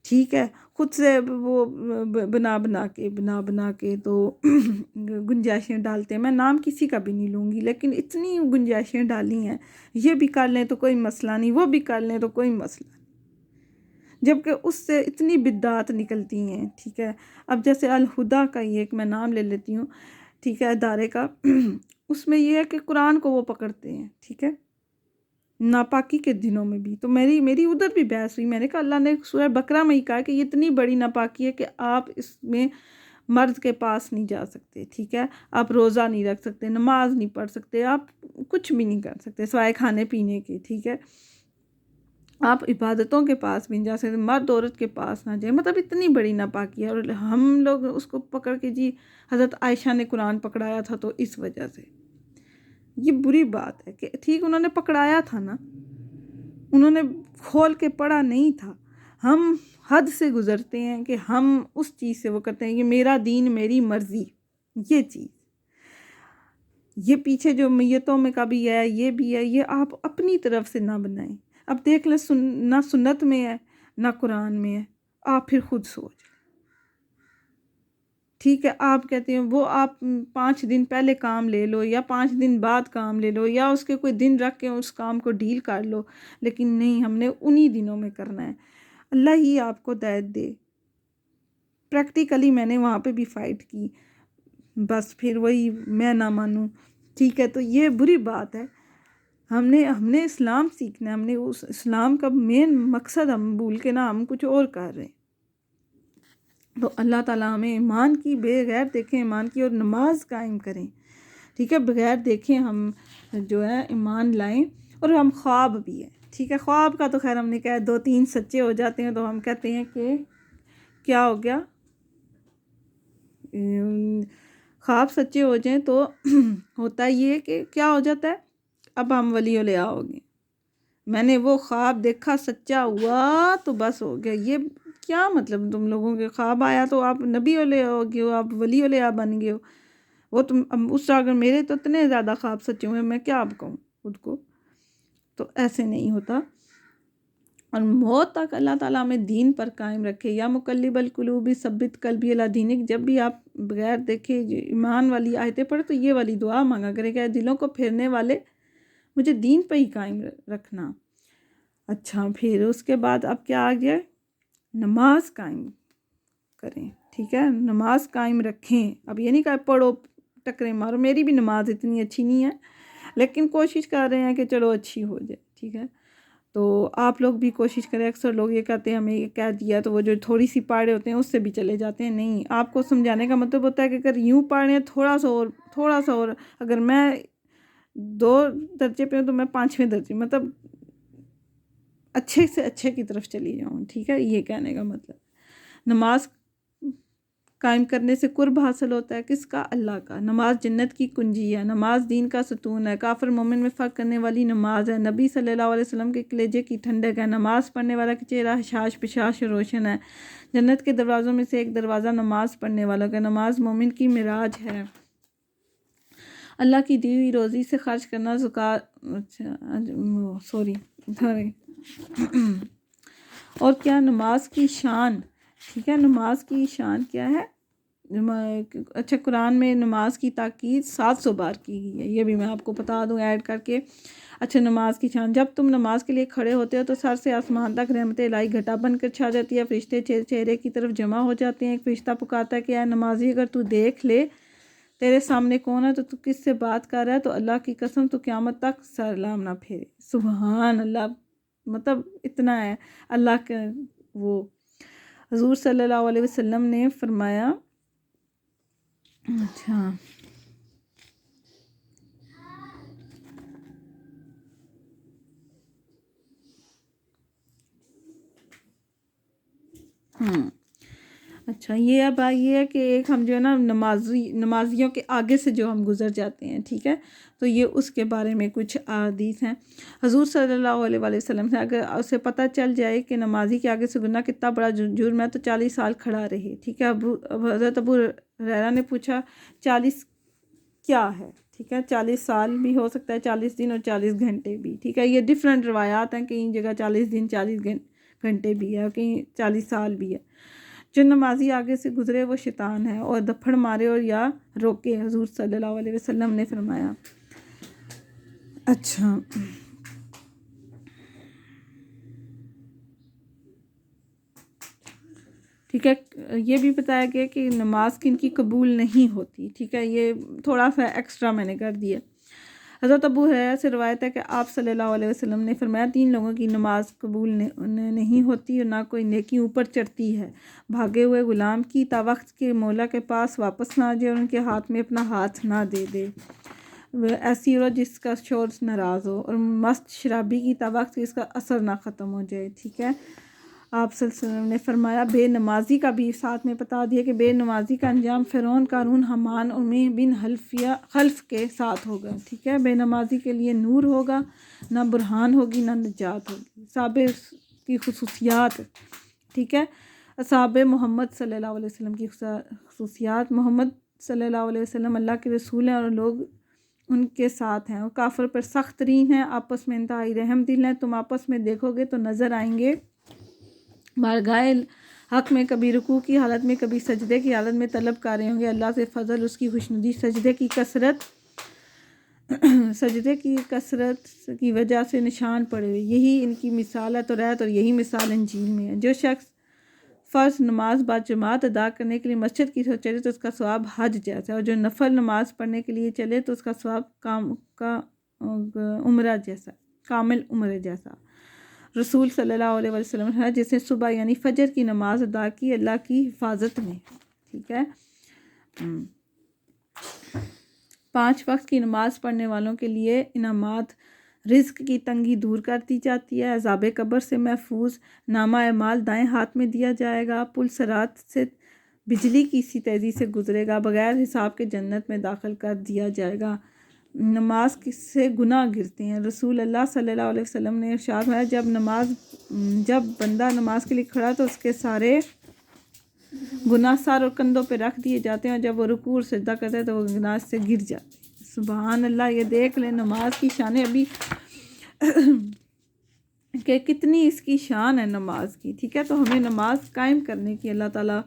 ٹھیک ہے۔ خود سے وہ بنا کے تو گنجائشیں ڈالتے ہیں، میں نام کسی کا بھی نہیں لوں گی، لیکن اتنی گنجائشیں ڈالی ہیں، یہ بھی کر لیں تو کوئی مسئلہ نہیں، وہ بھی کر لیں تو کوئی مسئلہ نہیں، جبکہ اس سے اتنی بدعات نکلتی ہیں، ٹھیک ہے۔ اب جیسے الہدا کا ہی ایک میں نام لے لیتی ہوں، ٹھیک ہے، ادارے کا، اس میں یہ ہے کہ قرآن کو وہ پکڑتے ہیں، ٹھیک ہے، ناپاکی کے دنوں میں بھی۔ تو میری ادھر بھی بحث ہوئی، میں نے کہا اللہ نے سورہ بقرہ میں ہی کہا کہ یہ اتنی بڑی ناپاکی ہے کہ آپ اس میں مرد کے پاس نہیں جا سکتے، ٹھیک ہے، آپ روزہ نہیں رکھ سکتے، نماز نہیں پڑھ سکتے، آپ کچھ بھی نہیں کر سکتے سوائے کھانے پینے کے، ٹھیک ہے، آپ عبادتوں کے پاس بھی نہیں جا سکتے، مرد عورت کے پاس نہ جائیں، مطلب اتنی بڑی ناپاکی ہے، اور ہم لوگ اس کو پکڑ کے جی حضرت عائشہ نے قرآن پکڑایا تھا تو اس وجہ سے، یہ بری بات ہے کہ ٹھیک انہوں نے پکڑایا تھا نا، انہوں نے کھول کے پڑھا نہیں تھا۔ ہم حد سے گزرتے ہیں کہ ہم اس چیز سے وہ کرتے ہیں کہ میرا دین میری مرضی، یہ چیز، یہ پیچھے جو میتوں میں کا بھی ہے، یہ بھی ہے، یہ آپ اپنی طرف سے نہ بنائیں۔ اب دیکھ لیں نہ سنت میں ہے نہ قرآن میں ہے، آپ پھر خود سوچ لیں، ٹھیک ہے۔ آپ کہتے ہیں وہ آپ 5 دن پہلے کام لے لو، یا 5 دن بعد کام لے لو، یا اس کے کوئی دن رکھ کے اس کام کو ڈیل کر لو، لیکن نہیں، ہم نے انہی دنوں میں کرنا ہے۔ اللہ ہی آپ کو ہدایت دے۔ پریکٹیکلی میں نے وہاں پہ بھی فائٹ کی، بس پھر وہی میں نہ مانوں، ٹھیک ہے۔ تو یہ بری بات ہے۔ ہم نے اسلام سیکھنا ہے، ہم نے اس اسلام کا مین مقصد ہم بھول کے نہ ہم کچھ اور کر رہے ہیں۔ تو اللہ تعالیٰ ہمیں ایمان کی، بغیر دیکھیں ایمان کی، اور نماز قائم کریں، ٹھیک ہے، بغیر دیکھیں ہم جو ہے ایمان لائیں، اور ہم خواب بھی ہیں، ٹھیک ہے۔ خواب کا تو خیر ہم نے کہا 2-3 سچے ہو جاتے ہیں تو ہم کہتے ہیں کہ کیا ہو گیا، خواب سچے ہو جائیں تو ہوتا یہ کہ کیا ہو جاتا ہے، اب ہم ولی اولیاء ہو گئے، میں نے وہ خواب دیکھا، سچا ہوا تو بس ہو گیا۔ یہ کیا مطلب، تم لوگوں کے خواب آیا تو آپ نبی اولیاء ہو گئے ہو، آپ ولی اولیاء بن گئے ہو، وہ تم اس اگر میرے تو اتنے زیادہ خواب سچے ہوئے، میں کیا اب کہوں خود کو، تو ایسے نہیں ہوتا۔ اور موت تک اللہ تعالیٰ ہمیں دین پر قائم رکھے، یا مقلب القلوب ثبت قلبی علی دینک۔ جب بھی آپ بغیر دیکھے ایمان والی آیتیں پڑھے تو یہ والی دعا مانگا کرے کہ دلوں کو پھیرنے والے مجھے دین پہ ہی قائم رکھنا۔ اچھا، پھر اس کے بعد اب کیا آ گیا، نماز قائم کریں، ٹھیک ہے، نماز قائم رکھیں۔ اب یہ نہیں کہا پڑھو ٹکرے مارو، میری بھی نماز اتنی اچھی نہیں ہے، لیکن کوشش کر رہے ہیں کہ چلو اچھی ہو جائے، ٹھیک ہے۔ تو آپ لوگ بھی کوشش کریں۔ اکثر لوگ یہ کہتے ہیں ہمیں یہ کہہ دیا، تو وہ جو تھوڑی سی پڑھے ہوتے ہیں اس سے بھی چلے جاتے ہیں۔ نہیں، آپ کو سمجھانے کا مطلب ہوتا ہے کہ اگر یوں پڑھ رہے ہیں تھوڑا سا اور، اگر میں 2 درجے پہ ہوں تو میں 5ویں درجے، مطلب اچھے سے اچھے کی طرف چلی جاؤں، ٹھیک ہے، یہ کہنے کا مطلب۔ نماز قائم کرنے سے قرب حاصل ہوتا ہے کس کا، اللہ کا۔ نماز جنت کی کنجی ہے، نماز دین کا ستون ہے، کافر مومن میں فرق کرنے والی نماز ہے، نبی صلی اللہ علیہ وسلم کے کلیجے کی ٹھنڈک ہے، نماز پڑھنے والا کا چہرہ حشاش پشاش روشن ہے، جنت کے دروازوں میں سے ایک دروازہ نماز پڑھنے والا کا، نماز مومن کی معراج ہے، اللہ کی دی ہوئی روزی سے خرچ کرنا اور کیا، نماز کی شان، ٹھیک ہے، نماز کی شان کیا ہے، اچھا قرآن میں نماز کی تاکید 700 بار کی گئی ہے، یہ بھی میں آپ کو بتا دوں ایڈ کر کے۔ اچھا نماز کی شان، جب تم نماز کے لیے کھڑے ہوتے ہو تو سر سے آسمان تک رحمت الہی گھٹا بن کر چھا جاتی ہے، فرشتے چہرے کی طرف جمع ہو جاتے ہیں، ایک فرشتہ پکارتا ہے کہ اے نمازی اگر تو دیکھ لے تیرے سامنے کون ہے تو تو کس سے بات کر رہا ہے، تو اللہ کی قسم تو قیامت تک سلام نہ پھیرے۔ سبحان اللہ، مطلب اتنا ہے اللہ کا وہ۔ حضور صلی اللہ علیہ وسلم نے فرمایا، اچھا اچھا یہ اب یہ ہے کہ ایک ہم جو ہے نا نمازیوں کے آگے سے جو ہم گزر جاتے ہیں، ٹھیک ہے، تو یہ اس کے بارے میں کچھ احادیث ہیں۔ حضور صلی اللہ علیہ وآلہ وسلم سے اگر اسے پتہ چل جائے کہ نمازی کے آگے سے گزرنا کتنا بڑا جرم ہے تو 40 سال کھڑا رہے، ٹھیک ہے۔ حضرت ابو ہریرہ نے پوچھا 40 کیا ہے، ٹھیک ہے، 40 سال بھی ہو سکتا ہے، 40 دن اور 40 گھنٹے بھی، ٹھیک ہے۔ یہ ڈیفرنٹ روایات ہیں، کہیں جگہ 40 دن 40 گھنٹے بھی ہے اور کہیں 40 سال بھی ہے۔ جو نمازی آگے سے گزرے وہ شیطان ہے اور دپڑ مارے اور یا روکے، حضور صلی اللہ علیہ وسلم نے فرمایا۔ اچھا ٹھیک ہے، یہ بھی بتایا گیا کہ نماز کن کی قبول نہیں ہوتی، ٹھیک ہے، یہ تھوڑا سا ایکسٹرا میں نے کر دیا۔ حضرت ابو ہریرہ سے روایت ہے کہ آپ صلی اللہ علیہ وسلم نے فرمایا 3 لوگوں کی نماز قبول نہیں ہوتی اور نہ کوئی نیکی اوپر چڑھتی ہے، بھاگے ہوئے غلام کی تا وقت کے مولا کے پاس واپس نہ آ جائے اور ان کے ہاتھ میں اپنا ہاتھ نہ دے دے، ایسی عورت جس کا شوہر ناراض ہو، اور مست شرابی کی تا وقت اس کا اثر نہ ختم ہو جائے، ٹھیک ہے۔ آپ صلی اللہ علیہ وسلم نے فرمایا بے نمازی کا بھی ساتھ میں بتا دیا کہ بے نمازی کا انجام فرعون، قارون، حامان اور امیہ بن خلف کے ساتھ ہوگا، ٹھیک ہے۔ بے نمازی کے لیے نور ہوگا، نہ برہان ہوگی، نہ نجات ہوگی۔ صحابہ کی خصوصیات، ٹھیک ہے، اصحاب محمد صلی اللہ علیہ وسلم کی خصوصیات۔ محمد صلی اللہ علیہ وسلم اللہ کے رسول ہیں اور لوگ ان کے ساتھ ہیں، وہ کافر پر سخت ترین ہیں، آپس میں انتہائی رحم دل ہیں۔ تم آپس میں دیکھو گے تو نظر آئیں گے بارگاہ حق میں کبھی رکوع کی حالت میں کبھی سجدے کی حالت میں طلب کر رہے ہوں گے اللہ سے فضل، اس کی خوشنودی، سجدے کی کثرت کی وجہ سے نشان پڑے ہوئے، یہی ان کی مثال ہے توریت اور یہی مثال انجیل میں ہے۔ جو شخص فرض نماز باجماعت ادا کرنے کے لیے مسجد کی طرف چلے تو اس کا ثواب حج جیسا ہے، اور جو نفل نماز پڑھنے کے لیے چلے تو اس کا ثواب عمرہ جیسا، کامل عمرہ جیسا۔ رسول صلی اللہ علیہ وسلم ہے جس نے صبح یعنی فجر کی نماز ادا کی اللہ کی حفاظت میں، ٹھیک ہے۔ 5 وقت کی نماز پڑھنے والوں کے لیے انعامات، رزق کی تنگی دور کر دی جاتی ہے، عذاب قبر سے محفوظ، نامہ اعمال دائیں ہاتھ میں دیا جائے گا، پل صراط سے بجلی کی سی تیزی سے گزرے گا، بغیر حساب کے جنت میں داخل کر دیا جائے گا۔ نماز سے گناہ گرتے ہیں، رسول اللہ صلی اللہ علیہ وسلم نے ارشاد فرمایا جب بندہ نماز کے لیے کھڑا تو اس کے سارے گناہ سر اور کندھوں پہ رکھ دیے جاتے ہیں، اور جب وہ رکوع اور سجدہ کرتا ہے تو وہ گناہ سے گر جاتے ہیں۔ سبحان اللہ، یہ دیکھ لیں نماز کی شان ابھی کہ کتنی اس کی شان ہے نماز کی، ٹھیک ہے۔ تو ہمیں نماز قائم کرنے کی اللہ تعالیٰ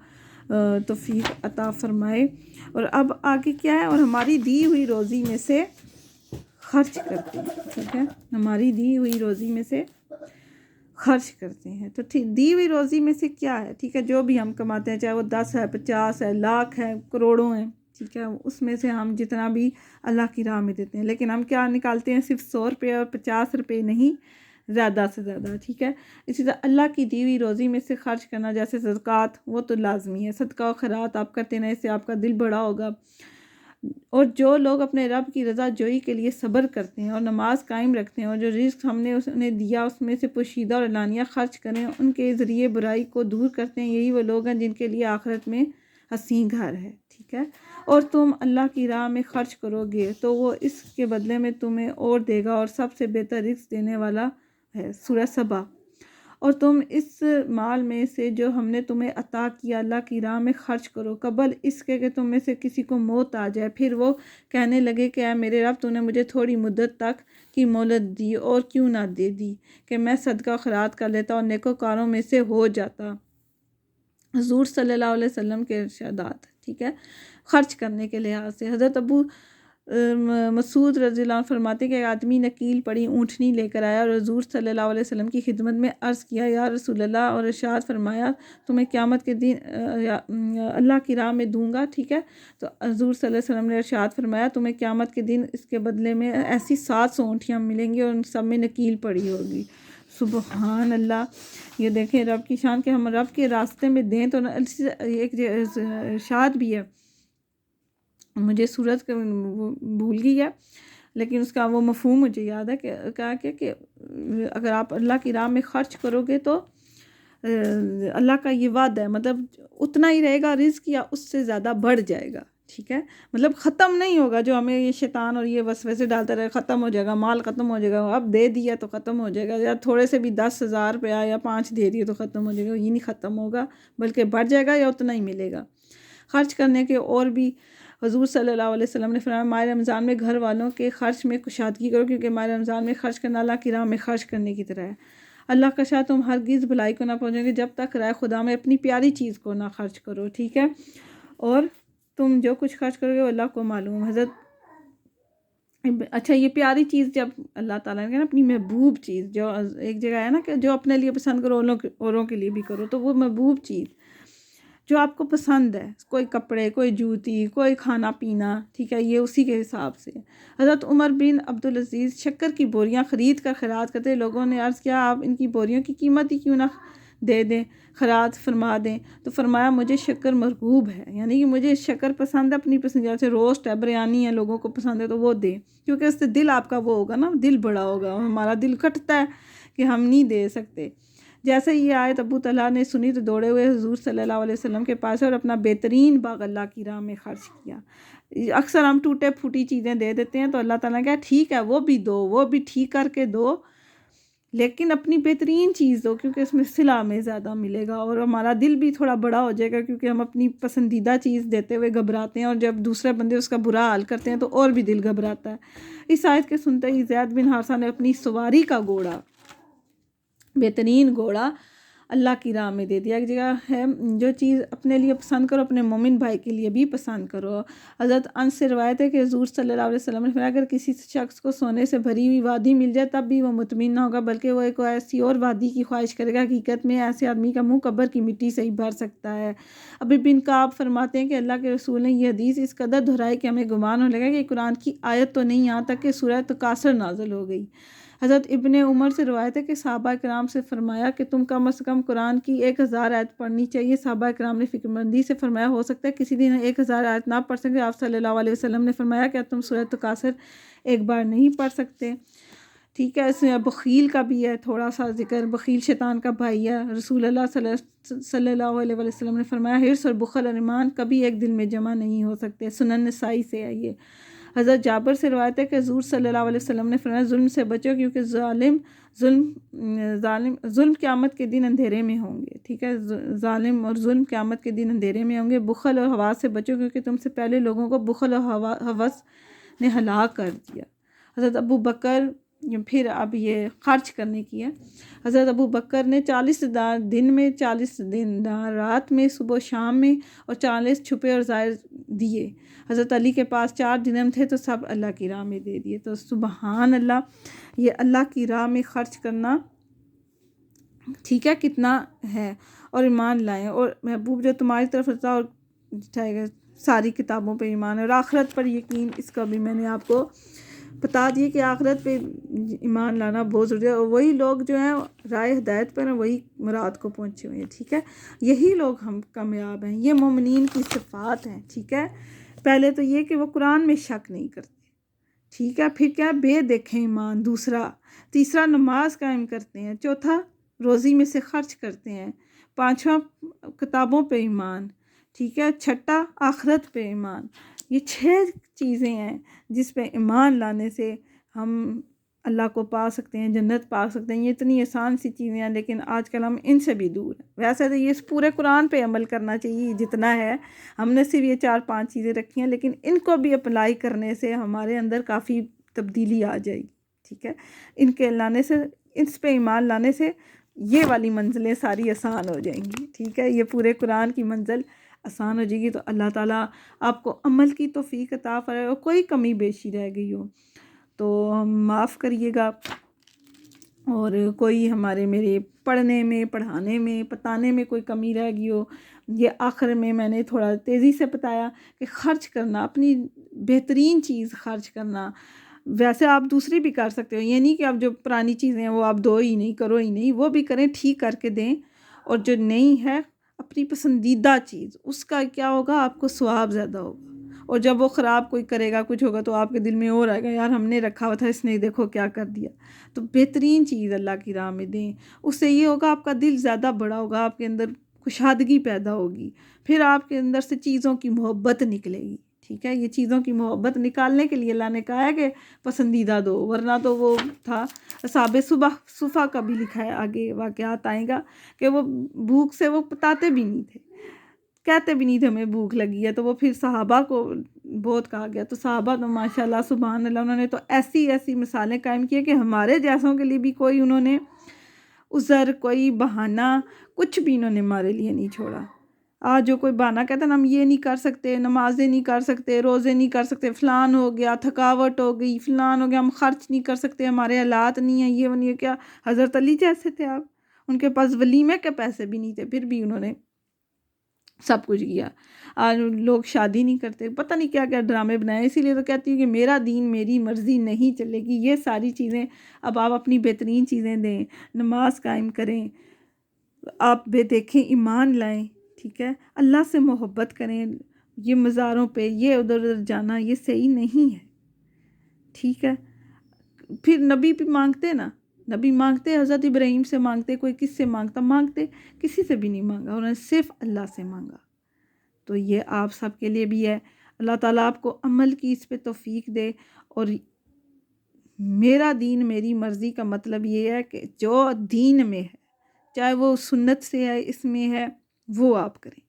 توفیق عطا فرمائے۔ اور اب آگے کیا ہے، اور ہماری دی ہوئی روزی میں سے خرچ کرتے ہیں، ٹھیک ہے، ہماری دی ہوئی روزی میں سے خرچ کرتے ہیں۔ تو دی ہوئی روزی میں سے کیا ہے، ٹھیک ہے، جو بھی ہم کماتے ہیں، چاہے وہ 10 ہے، 50 ہے، لاکھ ہے، کروڑوں ہیں، ٹھیک ہے، اس میں سے ہم جتنا بھی اللہ کی راہ میں دیتے ہیں، لیکن ہم کیا نکالتے ہیں، صرف 100 روپے اور 50 روپے نہیں، زیادہ سے زیادہ، ٹھیک ہے۔ اسی طرح اللہ کی دی ہوئی روزی میں سے خرچ کرنا، جیسے صدقات، وہ تو لازمی ہے، صدقہ و خیرات آپ کرتے ہیں، اس سے آپ کا دل بڑا ہوگا۔ اور جو لوگ اپنے رب کی رضا جوئی کے لیے صبر کرتے ہیں اور نماز قائم رکھتے ہیں، اور جو رزق ہم نے انہیں دیا اس میں سے پوشیدہ اور اعلانیہ خرچ کریں، ان کے ذریعے برائی کو دور کرتے ہیں، یہی وہ لوگ ہیں جن کے لیے آخرت میں حسین گھر ہے، ٹھیک ہے۔ اور تم اللہ کی راہ میں خرچ کرو گے تو وہ اس کے بدلے میں تمہیں اور دے گا، اور سب سے بہتر رزق دینے والا ہے۔ سورہ سبا۔ اور تم اس مال میں سے جو ہم نے تمہیں عطا کیا اللہ کی راہ میں خرچ کرو، قبل اس کے کہ تم میں سے کسی کو موت آ جائے، پھر وہ کہنے لگے کہ اے میرے رب، تو نے مجھے تھوڑی مدت تک کی مہلت دی اور کیوں نہ دے دی کہ میں صدقہ و خیرات کر لیتا اور نیکوکاروں میں سے ہو جاتا۔ حضور صلی اللہ علیہ وسلم کے ارشادات، ٹھیک ہے، خرچ کرنے کے لحاظ سے۔ حضرت ابو مسعود رضی اللہ عنہ فرماتے ہیں کہ ایک آدمی نکیل پڑی اونٹنی لے کر آیا اور حضور صلی اللہ علیہ وسلم کی خدمت میں عرض کیا، یا رسول اللہ، اور ارشاد فرمایا تمہیں قیامت کے دن اللہ کی راہ میں دوں گا، ٹھیک ہے۔ تو حضور صلی اللہ علیہ وسلم نے ارشاد فرمایا تمہیں قیامت کے دن اس کے بدلے میں ایسی 700 اونٹیاں ملیں گی اور ان سب میں نکیل پڑی ہوگی۔ سبحان اللہ، یہ دیکھیں رب کی شان کہ ہم رب کے راستے میں دیں تو ایک ارشاد بھی ہے، مجھے سورت بھول گئی ہے لیکن اس کا وہ مفہوم مجھے یاد ہے کہ کہا کہ اگر آپ اللہ کی راہ میں خرچ کرو گے تو اللہ کا یہ وعدہ ہے، مطلب اتنا ہی رہے گا رزق یا اس سے زیادہ بڑھ جائے گا، ٹھیک ہے، مطلب ختم نہیں ہوگا جو ہمیں یہ شیطان اور یہ وسوسے ڈالتا رہے ختم ہو جائے گا، مال ختم ہو جائے گا، اب دے دیا تو ختم ہو جائے گا، یا تھوڑے سے بھی 10,000 روپیہ یا 5 دے دیے تو ختم ہو جائے گا، یہ نہیں ختم ہوگا بلکہ بڑھ جائے گا یا اتنا ہی ملے گا۔ خرچ کرنے کے اور بھی حضور صلی اللہ علیہ وسلم نے فرمایا ماہ رمضان میں گھر والوں کے خرچ میں کشادگی کرو، کیونکہ ماہ رمضان میں خرچ کرنا اللہ کی راہ میں خرچ کرنے کی طرح ہے۔ اللہ کا شاہ تم ہرگز بھلائی کو نہ پہنچو گے جب تک رائے خدا میں اپنی پیاری چیز کو نہ خرچ کرو، ٹھیک ہے، اور تم جو کچھ خرچ کرو گے وہ اللہ کو معلوم۔ حضرت اچھا، یہ پیاری چیز جب اللہ تعالیٰ نے کہا نا اپنی محبوب چیز، جو ایک جگہ ہے نا کہ جو اپنے لیے پسند کرو اوروں کے لیے بھی کرو، تو وہ محبوب چیز جو آپ کو پسند ہے، کوئی کپڑے، کوئی جوتی، کوئی کھانا پینا، ٹھیک ہے، یہ اسی کے حساب سے۔ حضرت عمر بن عبدالعزیز شکر کی بوریاں خرید کر خیرات کرتے، لوگوں نے عرض کیا آپ ان کی بوریوں کی قیمت ہی کیوں نہ دے دیں، خیرات فرما دیں، تو فرمایا مجھے شکر مرغوب ہے، یعنی کہ مجھے شکر پسند ہے، اپنی پسند، جیسے روسٹ ہے، بریانی ہے، لوگوں کو پسند ہے تو وہ دیں، کیونکہ اس سے دل آپ کا وہ ہوگا نا، دل بڑا ہوگا، ہمارا دل کٹتا ہے کہ ہم نہیں دے سکتے۔ جیسے یہ آیت ابو طلحہ نے سنی تو دوڑے ہوئے حضور صلی اللہ علیہ وسلم کے پاس اور اپنا بہترین باغ اللہ کی راہ میں خرچ کیا۔ اکثر ہم ٹوٹے پھوٹی چیزیں دے دیتے ہیں تو اللہ تعالیٰ نے کہا ٹھیک ہے وہ بھی دو، وہ بھی ٹھیک کر کے دو، لیکن اپنی بہترین چیز دو، کیونکہ اس میں صلہ میں زیادہ ملے گا اور ہمارا دل بھی تھوڑا بڑا ہو جائے گا، کیونکہ ہم اپنی پسندیدہ چیز دیتے ہوئے گھبراتے ہیں اور جب دوسرے بندے اس کا برا حال کرتے ہیں تو اور بھی دل گھبراتا ہے۔ اس آیت کے سنتے ہی زید بن حارثہ نے اپنی سواری کا گھوڑا، بہترین گھوڑا، اللہ کی راہ میں دے دیا۔ ایک جگہ ہے جو چیز اپنے لیے پسند کرو اپنے مومن بھائی کے لیے بھی پسند کرو۔ حضرت انس سے روایت ہے کہ حضور صلی اللہ علیہ وسلم نے فرمایا اگر کسی شخص کو سونے سے بھری ہوئی وادی مل جائے تب بھی وہ مطمئن نہ ہوگا، بلکہ وہ ایک ایسی اور وادی کی خواہش کرے گا۔ حقیقت میں ایسے آدمی کا منہ قبر کی مٹی سے ہی بھر سکتا ہے۔ ابی بن کعب فرماتے ہیں کہ اللہ کے رسول نے یہ حدیث اس قدر دہرائی کہ ہمیں گمان ہونے لگا کہ قرآن کی آیت تو نہیں، یہاں تک کہ سورہ تکاثر نازل ہو گئی۔ حضرت ابن عمر سے روایت ہے کہ صحابہ کرام سے فرمایا کہ تم کم از کم قرآن کی 1000 آیت پڑھنی چاہیے۔ صحابہ کرام نے فکر مندی سے فرمایا ہو سکتا ہے کسی دن 1000 آیت نہ پڑھ سکے۔ آپ صلی اللہ علیہ وسلم نے فرمایا کہ تم سورہ تکاثر ایک بار نہیں پڑھ سکتے، ٹھیک ہے۔ اس میں بخیل کا بھی ہے تھوڑا سا ذکر، بخیل شیطان کا بھائی ہے۔ رسول اللہ صلی اللہ علیہ وسلم نے فرمایا حرص اور بخل اور ایمان کبھی ایک دل میں جمع نہیں ہو سکتے۔ سنن نسائی سے ہے یہ۔ حضرت جابر سے روایت ہے کہ حضور صلی اللہ علیہ وسلم نے فرمایا ظلم سے بچو کیونکہ ظلم قیامت کے دن اندھیرے میں ہوں گے، ٹھیک ہے، ظالم اور ظلم قیامت کے دن اندھیرے میں ہوں گے۔ بخل اور حواس سے بچو کیونکہ تم سے پہلے لوگوں کو بخل اور حوث نے ہلاک کر دیا۔ حضرت ابو بکر، پھر اب یہ خرچ کرنے کی ہے۔ حضرت ابو بکر نے 40 دن میں، 40 دن رات میں، صبح و شام میں، اور 40 چھپے اور ظاہر دیے۔ حضرت علی کے پاس 4 درہم تھے تو سب اللہ کی راہ میں دے دیے۔ تو سبحان اللہ، یہ اللہ کی راہ میں خرچ کرنا، ٹھیک ہے، کتنا ہے۔ اور ایمان لائیں، اور محبوب جو تمہاری طرف رضا اور ساری کتابوں پہ ایمان ہے اور آخرت پر یقین، اس کا بھی میں نے آپ کو بتا دیے کہ آخرت پہ ایمان لانا بہت ضروری ہے، اور وہی لوگ جو ہیں رائے ہدایت پر ہیں وہی مراد کو پہنچے ہوئے ہیں، ٹھیک ہے، یہی لوگ ہم کامیاب ہیں، یہ مومنین کی صفات ہیں، ٹھیک ہے۔ پہلے تو یہ کہ وہ قرآن میں شک نہیں کرتے، ٹھیک ہے، پھر کیا بے دیکھیں ایمان، تیسرا نماز قائم کرتے ہیں، چوتھا روزی میں سے خرچ کرتے ہیں، پانچواں کتابوں پہ ایمان، ٹھیک ہے، چھٹا آخرت پہ ایمان۔ یہ 6 چیزیں ہیں جس پہ ایمان لانے سے ہم اللہ کو پا سکتے ہیں، جنت پا سکتے ہیں۔ یہ اتنی آسان سی چیزیں ہیں لیکن آج کل ہم ان سے بھی دور ہیں۔ ویسے تو یہ پورے قرآن پہ عمل کرنا چاہیے جتنا ہے، ہم نے صرف یہ 4-5 چیزیں رکھی ہیں، لیکن ان کو بھی اپلائی کرنے سے ہمارے اندر کافی تبدیلی آ جائے گی، ٹھیک ہے۔ ان کے لانے سے، اس پہ ایمان لانے سے یہ والی منزلیں ساری آسان ہو جائیں گی، ٹھیک ہے۔ یہ پورے قرآن کی منزل آسان ہو جائے گی، تو اللہ تعالیٰ آپ کو عمل کی توفیق عطا فرمائے، اور کوئی کمی بیشی رہ گئی ہو تو معاف کریے گا، اور کوئی میرے پڑھنے میں، پڑھانے میں، بتانے میں کوئی کمی رہ گئی ہو، یہ آخر میں میں نے تھوڑا تیزی سے بتایا کہ خرچ کرنا، اپنی بہترین چیز خرچ کرنا، ویسے آپ دوسری بھی کر سکتے ہو، یہ نہیں کہ آپ جو پرانی چیزیں ہیں وہ آپ دو ہی نہیں، کرو ہی نہیں، وہ بھی کریں، ٹھیک کر کے دیں، اور جو نہیں ہے اپنی پسندیدہ چیز، اس کا کیا ہوگا، آپ کو ثواب زیادہ ہوگا، اور جب وہ خراب کوئی کرے گا، کچھ ہوگا، تو آپ کے دل میں اور آئے گا یار ہم نے رکھا ہوا تھا، اس نے دیکھو کیا کر دیا۔ تو بہترین چیز اللہ کی راہ میں دیں، اس سے یہ ہوگا آپ کا دل زیادہ بڑا ہوگا، آپ کے اندر کشادگی پیدا ہوگی، پھر آپ کے اندر سے چیزوں کی محبت نکلے گی، ٹھیک ہے۔ یہ چیزوں کی محبت نکالنے کے لیے اللہ نے کہا ہے کہ پسندیدہ دو، ورنہ تو وہ تھا اصحاب صفا کا بھی لکھا ہے، آگے واقعات آئیں گا کہ وہ بھوک سے وہ بتاتے بھی نہیں تھے، کہتے بھی نہیں تھے ہمیں بھوک لگی ہے، تو وہ پھر صحابہ کو بہت کہا گیا، تو صحابہ تو ماشاءاللہ سبحان اللہ، انہوں نے تو ایسی ایسی مثالیں قائم کی کہ ہمارے جیسوں کے لیے بھی کوئی انہوں نے عذر، کوئی بہانہ، کچھ بھی انہوں نے ہمارے لیے نہیں چھوڑا۔ آج جو کوئی بہانہ کہتا ہے نا ہم یہ نہیں کر سکتے، نمازیں نہیں کر سکتے، روزے نہیں کر سکتے، فلان ہو گیا، تھکاوٹ ہو گئی، فلان ہو گیا، ہم خرچ نہیں کر سکتے، ہمارے حالات نہیں ہیں، یہ نہیں ہے، کیا حضرت علی جیسے تھے آپ، ان کے پاس ولیمے کے پیسے بھی نہیں تھے، پھر بھی انہوں نے سب کچھ کیا۔ آج لوگ شادی نہیں کرتے، پتہ نہیں کیا کیا ڈرامے بنائے، اسی لیے تو کہتی ہوں کہ میرا دین میری مرضی نہیں چلے گی، یہ ساری چیزیں اب آپ اپنی بہترین چیزیں دیں، نماز قائم کریں، آپ بے دیکھیں ایمان لائیں، ٹھیک ہے، اللہ سے محبت کریں، یہ مزاروں پہ یہ ادھر ادھر جانا یہ صحیح نہیں ہے، ٹھیک ہے۔ پھر نبی بھی مانگتے نا، نبی مانگتے، حضرت ابراہیم سے مانگتے، کوئی کس سے مانگتا، مانگتے کسی سے بھی نہیں مانگا، انہوں نے صرف اللہ سے مانگا۔ تو یہ آپ سب کے لیے بھی ہے، اللہ تعالیٰ آپ کو عمل کی اس پہ توفیق دے، اور میرا دین میری مرضی کا مطلب یہ ہے کہ جو دین میں ہے، چاہے وہ سنت سے ہے، اس میں ہے، وہ آپ کریں،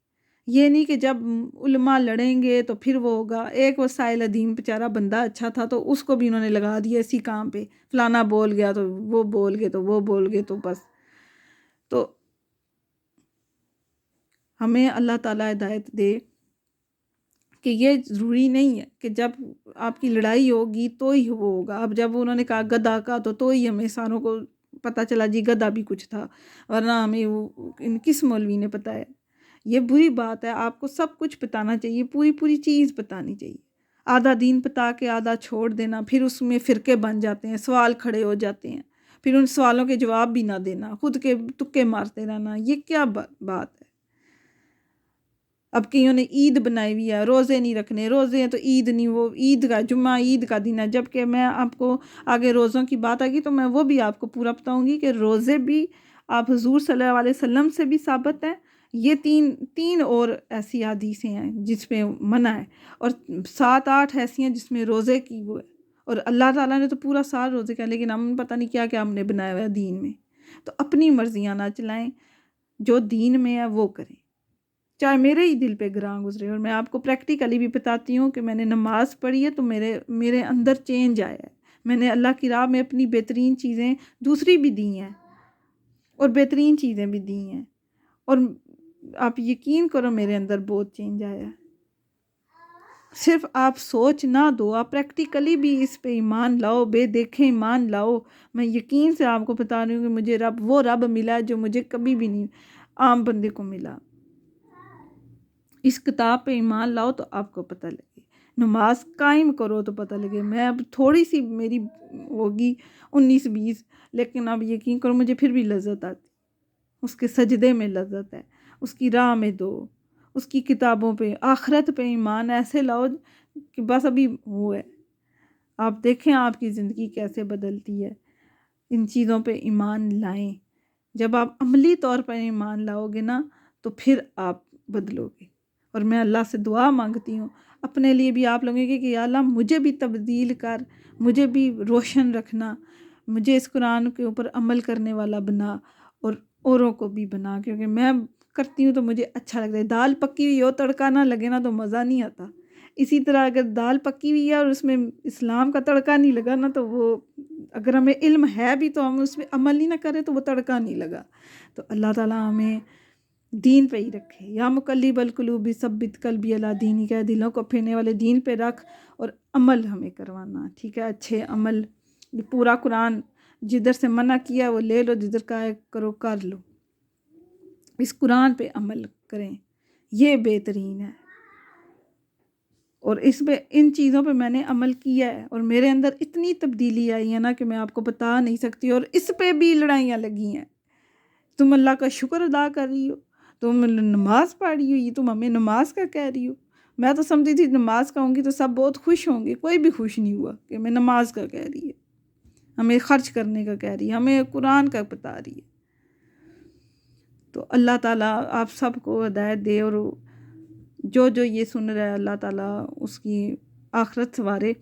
یہ نہیں کہ جب علماء لڑیں گے تو پھر وہ ہوگا۔ ایک وسائل دین بیچارہ بندہ اچھا تھا تو اس کو بھی انہوں نے لگا دیا اسی کام پہ، فلانا بول گیا تو وہ بول گئے تو وہ بول گئے، تو بس۔ تو ہمیں اللہ تعالیٰ ہدایت دے کہ یہ ضروری نہیں ہے کہ جب آپ کی لڑائی ہوگی تو ہی وہ ہوگا۔ اب جب انہوں نے کہا گدھا کا تو ہی ہمیں ساروں کو پتہ چلا جی گدھا بھی کچھ تھا، ورنہ ہمیں وہ کس مولوی نے بتایا۔ یہ بری بات ہے، آپ کو سب کچھ بتانا چاہیے، پوری پوری چیز بتانی چاہیے۔ آدھا دین بتا کے آدھا چھوڑ دینا، پھر اس میں فرقے بن جاتے ہیں، سوال کھڑے ہو جاتے ہیں، پھر ان سوالوں کے جواب بھی نہ دینا، خود کے تکے مارتے رہنا، یہ کیا بات ہے۔ اب کئیوں نے عید بنائی ہوئی ہے، روزے نہیں رکھنے، روزے ہیں تو عید نہیں، وہ عید کا جمعہ عید کا دن ہے، جبکہ میں آپ کو آگے روزوں کی بات آئے گی تو میں وہ بھی آپ کو پورا بتاؤں گی کہ روزے بھی آپ حضور صلی اللہ علیہ وسلم سے بھی ثابت ہیں، یہ تین اور ایسی حدیثیں ہیں جس میں منع ہے، اور 7-8 ایسی ہیں جس میں روزے کی وہ ہے، اور اللہ تعالیٰ نے تو پورا سال روزے کا، لیکن ہم پتہ نہیں کیا کیا ہم نے بنایا ہوا ہے دین میں۔ تو اپنی مرضیاں نہ چلائیں، جو دین میں ہے وہ کریں، چاہے میرے ہی دل پہ گراں گزرے۔ اور میں آپ کو پریکٹیکلی بھی بتاتی ہوں کہ میں نے نماز پڑھی ہے تو میرے اندر چینج آیا ہے، میں نے اللہ کی راہ میں اپنی بہترین چیزیں دوسری بھی دی ہیں، اور بہترین چیزیں بھی دی ہیں، اور آپ یقین کرو میرے اندر بہت چینج آیا ہے۔ صرف آپ سوچ نہ دو، آپ پریکٹیکلی بھی اس پہ ایمان لاؤ، بے دیکھیں ایمان لاؤ۔ میں یقین سے آپ کو بتا رہی ہوں کہ مجھے وہ رب ملا ہے جو مجھے کبھی بھی نہیں عام بندے کو ملا۔ اس کتاب پہ ایمان لاؤ تو آپ کو پتہ لگے، نماز قائم کرو تو پتہ لگے۔ میں اب تھوڑی سی میری ہوگی 19-20، لیکن اب یقین کرو مجھے پھر بھی لذت آتی، اس کے سجدے میں لذت ہے، اس کی راہ میں دو، اس کی کتابوں پہ، آخرت پہ ایمان ایسے لاؤ کہ بس ابھی وہ ہے، آپ دیکھیں آپ کی زندگی کیسے بدلتی ہے۔ ان چیزوں پہ ایمان لائیں، جب آپ عملی طور پر ایمان لاؤ گے نا تو پھر آپ بدلو گے۔ اور میں اللہ سے دعا مانگتی ہوں اپنے لیے بھی، آپ لوگوں کی، کہ یا اللہ مجھے بھی تبدیل کر، مجھے بھی روشن رکھنا، مجھے اس قرآن کے اوپر عمل کرنے والا بنا، اور اوروں کو بھی بنا، کیونکہ میں کرتی ہوں تو مجھے اچھا لگتا ہے۔ دال پکی ہوئی ہو، تڑکا نہ لگے نا تو مزہ نہیں آتا، اسی طرح اگر دال پکی ہوئی ہے اور اس میں اسلام کا تڑکا نہیں لگا نا تو وہ، اگر ہمیں علم ہے بھی تو ہم اس پہ عمل ہی نہ کریں تو وہ تڑکا نہیں لگا۔ تو اللہ تعالیٰ ہمیں دین پہ ہی رکھے۔ یا مقلب القلوب ثبت قلبی علی دینک، کہ دلوں کو پھیرنے والے دین پہ رکھ، اور عمل ہمیں کروانا، ٹھیک ہے، اچھے عمل۔ یہ پورا قرآن جدھر سے منع کیا وہ لے لو، جدھر کا کرو کر لو، اس قرآن پہ عمل کریں، یہ بہترین ہے۔ اور اس پہ، ان چیزوں پہ میں نے عمل کیا ہے، اور میرے اندر اتنی تبدیلی آئی ہے نا کہ میں آپ کو بتا نہیں سکتی۔ اور اس پہ بھی لڑائیاں لگی ہیں۔ تم اللہ کا شکر ادا کر رہی ہو، تم نماز پڑھ رہی ہو، یہ تم ہمیں نماز کا کہہ رہی ہو۔ میں تو سمجھتی تھی نماز کہوں گی تو سب بہت خوش ہوں گے، کوئی بھی خوش نہیں ہوا کہ میں نماز کا کہہ رہی ہے، ہمیں خرچ کرنے کا کہہ رہی ہے، ہمیں قرآن کا بتا رہی ہے۔ تو اللہ تعالیٰ آپ سب کو ہدایت دے، اور جو جو یہ سن رہا ہے اللہ تعالیٰ اس کی آخرت سنوارے،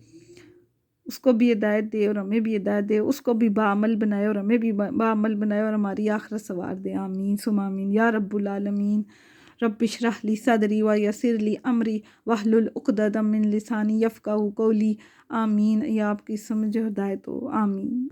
اس کو بھی ہدایت دے اور ہمیں بھی ہدایت دے، اس کو بھی بعمل بنائے اور ہمیں بھی بعمل بنائے، اور ہماری آخرت سنوار دے۔ آمین ثم آمین یا رب العالمین۔ رب اشرح لی صدری ویسر لی امری واحلل عقدۃ من لسانی یفقہوا قولی۔ آمین۔ یا آپ کی سمجھ ہدایت ہو، آمین۔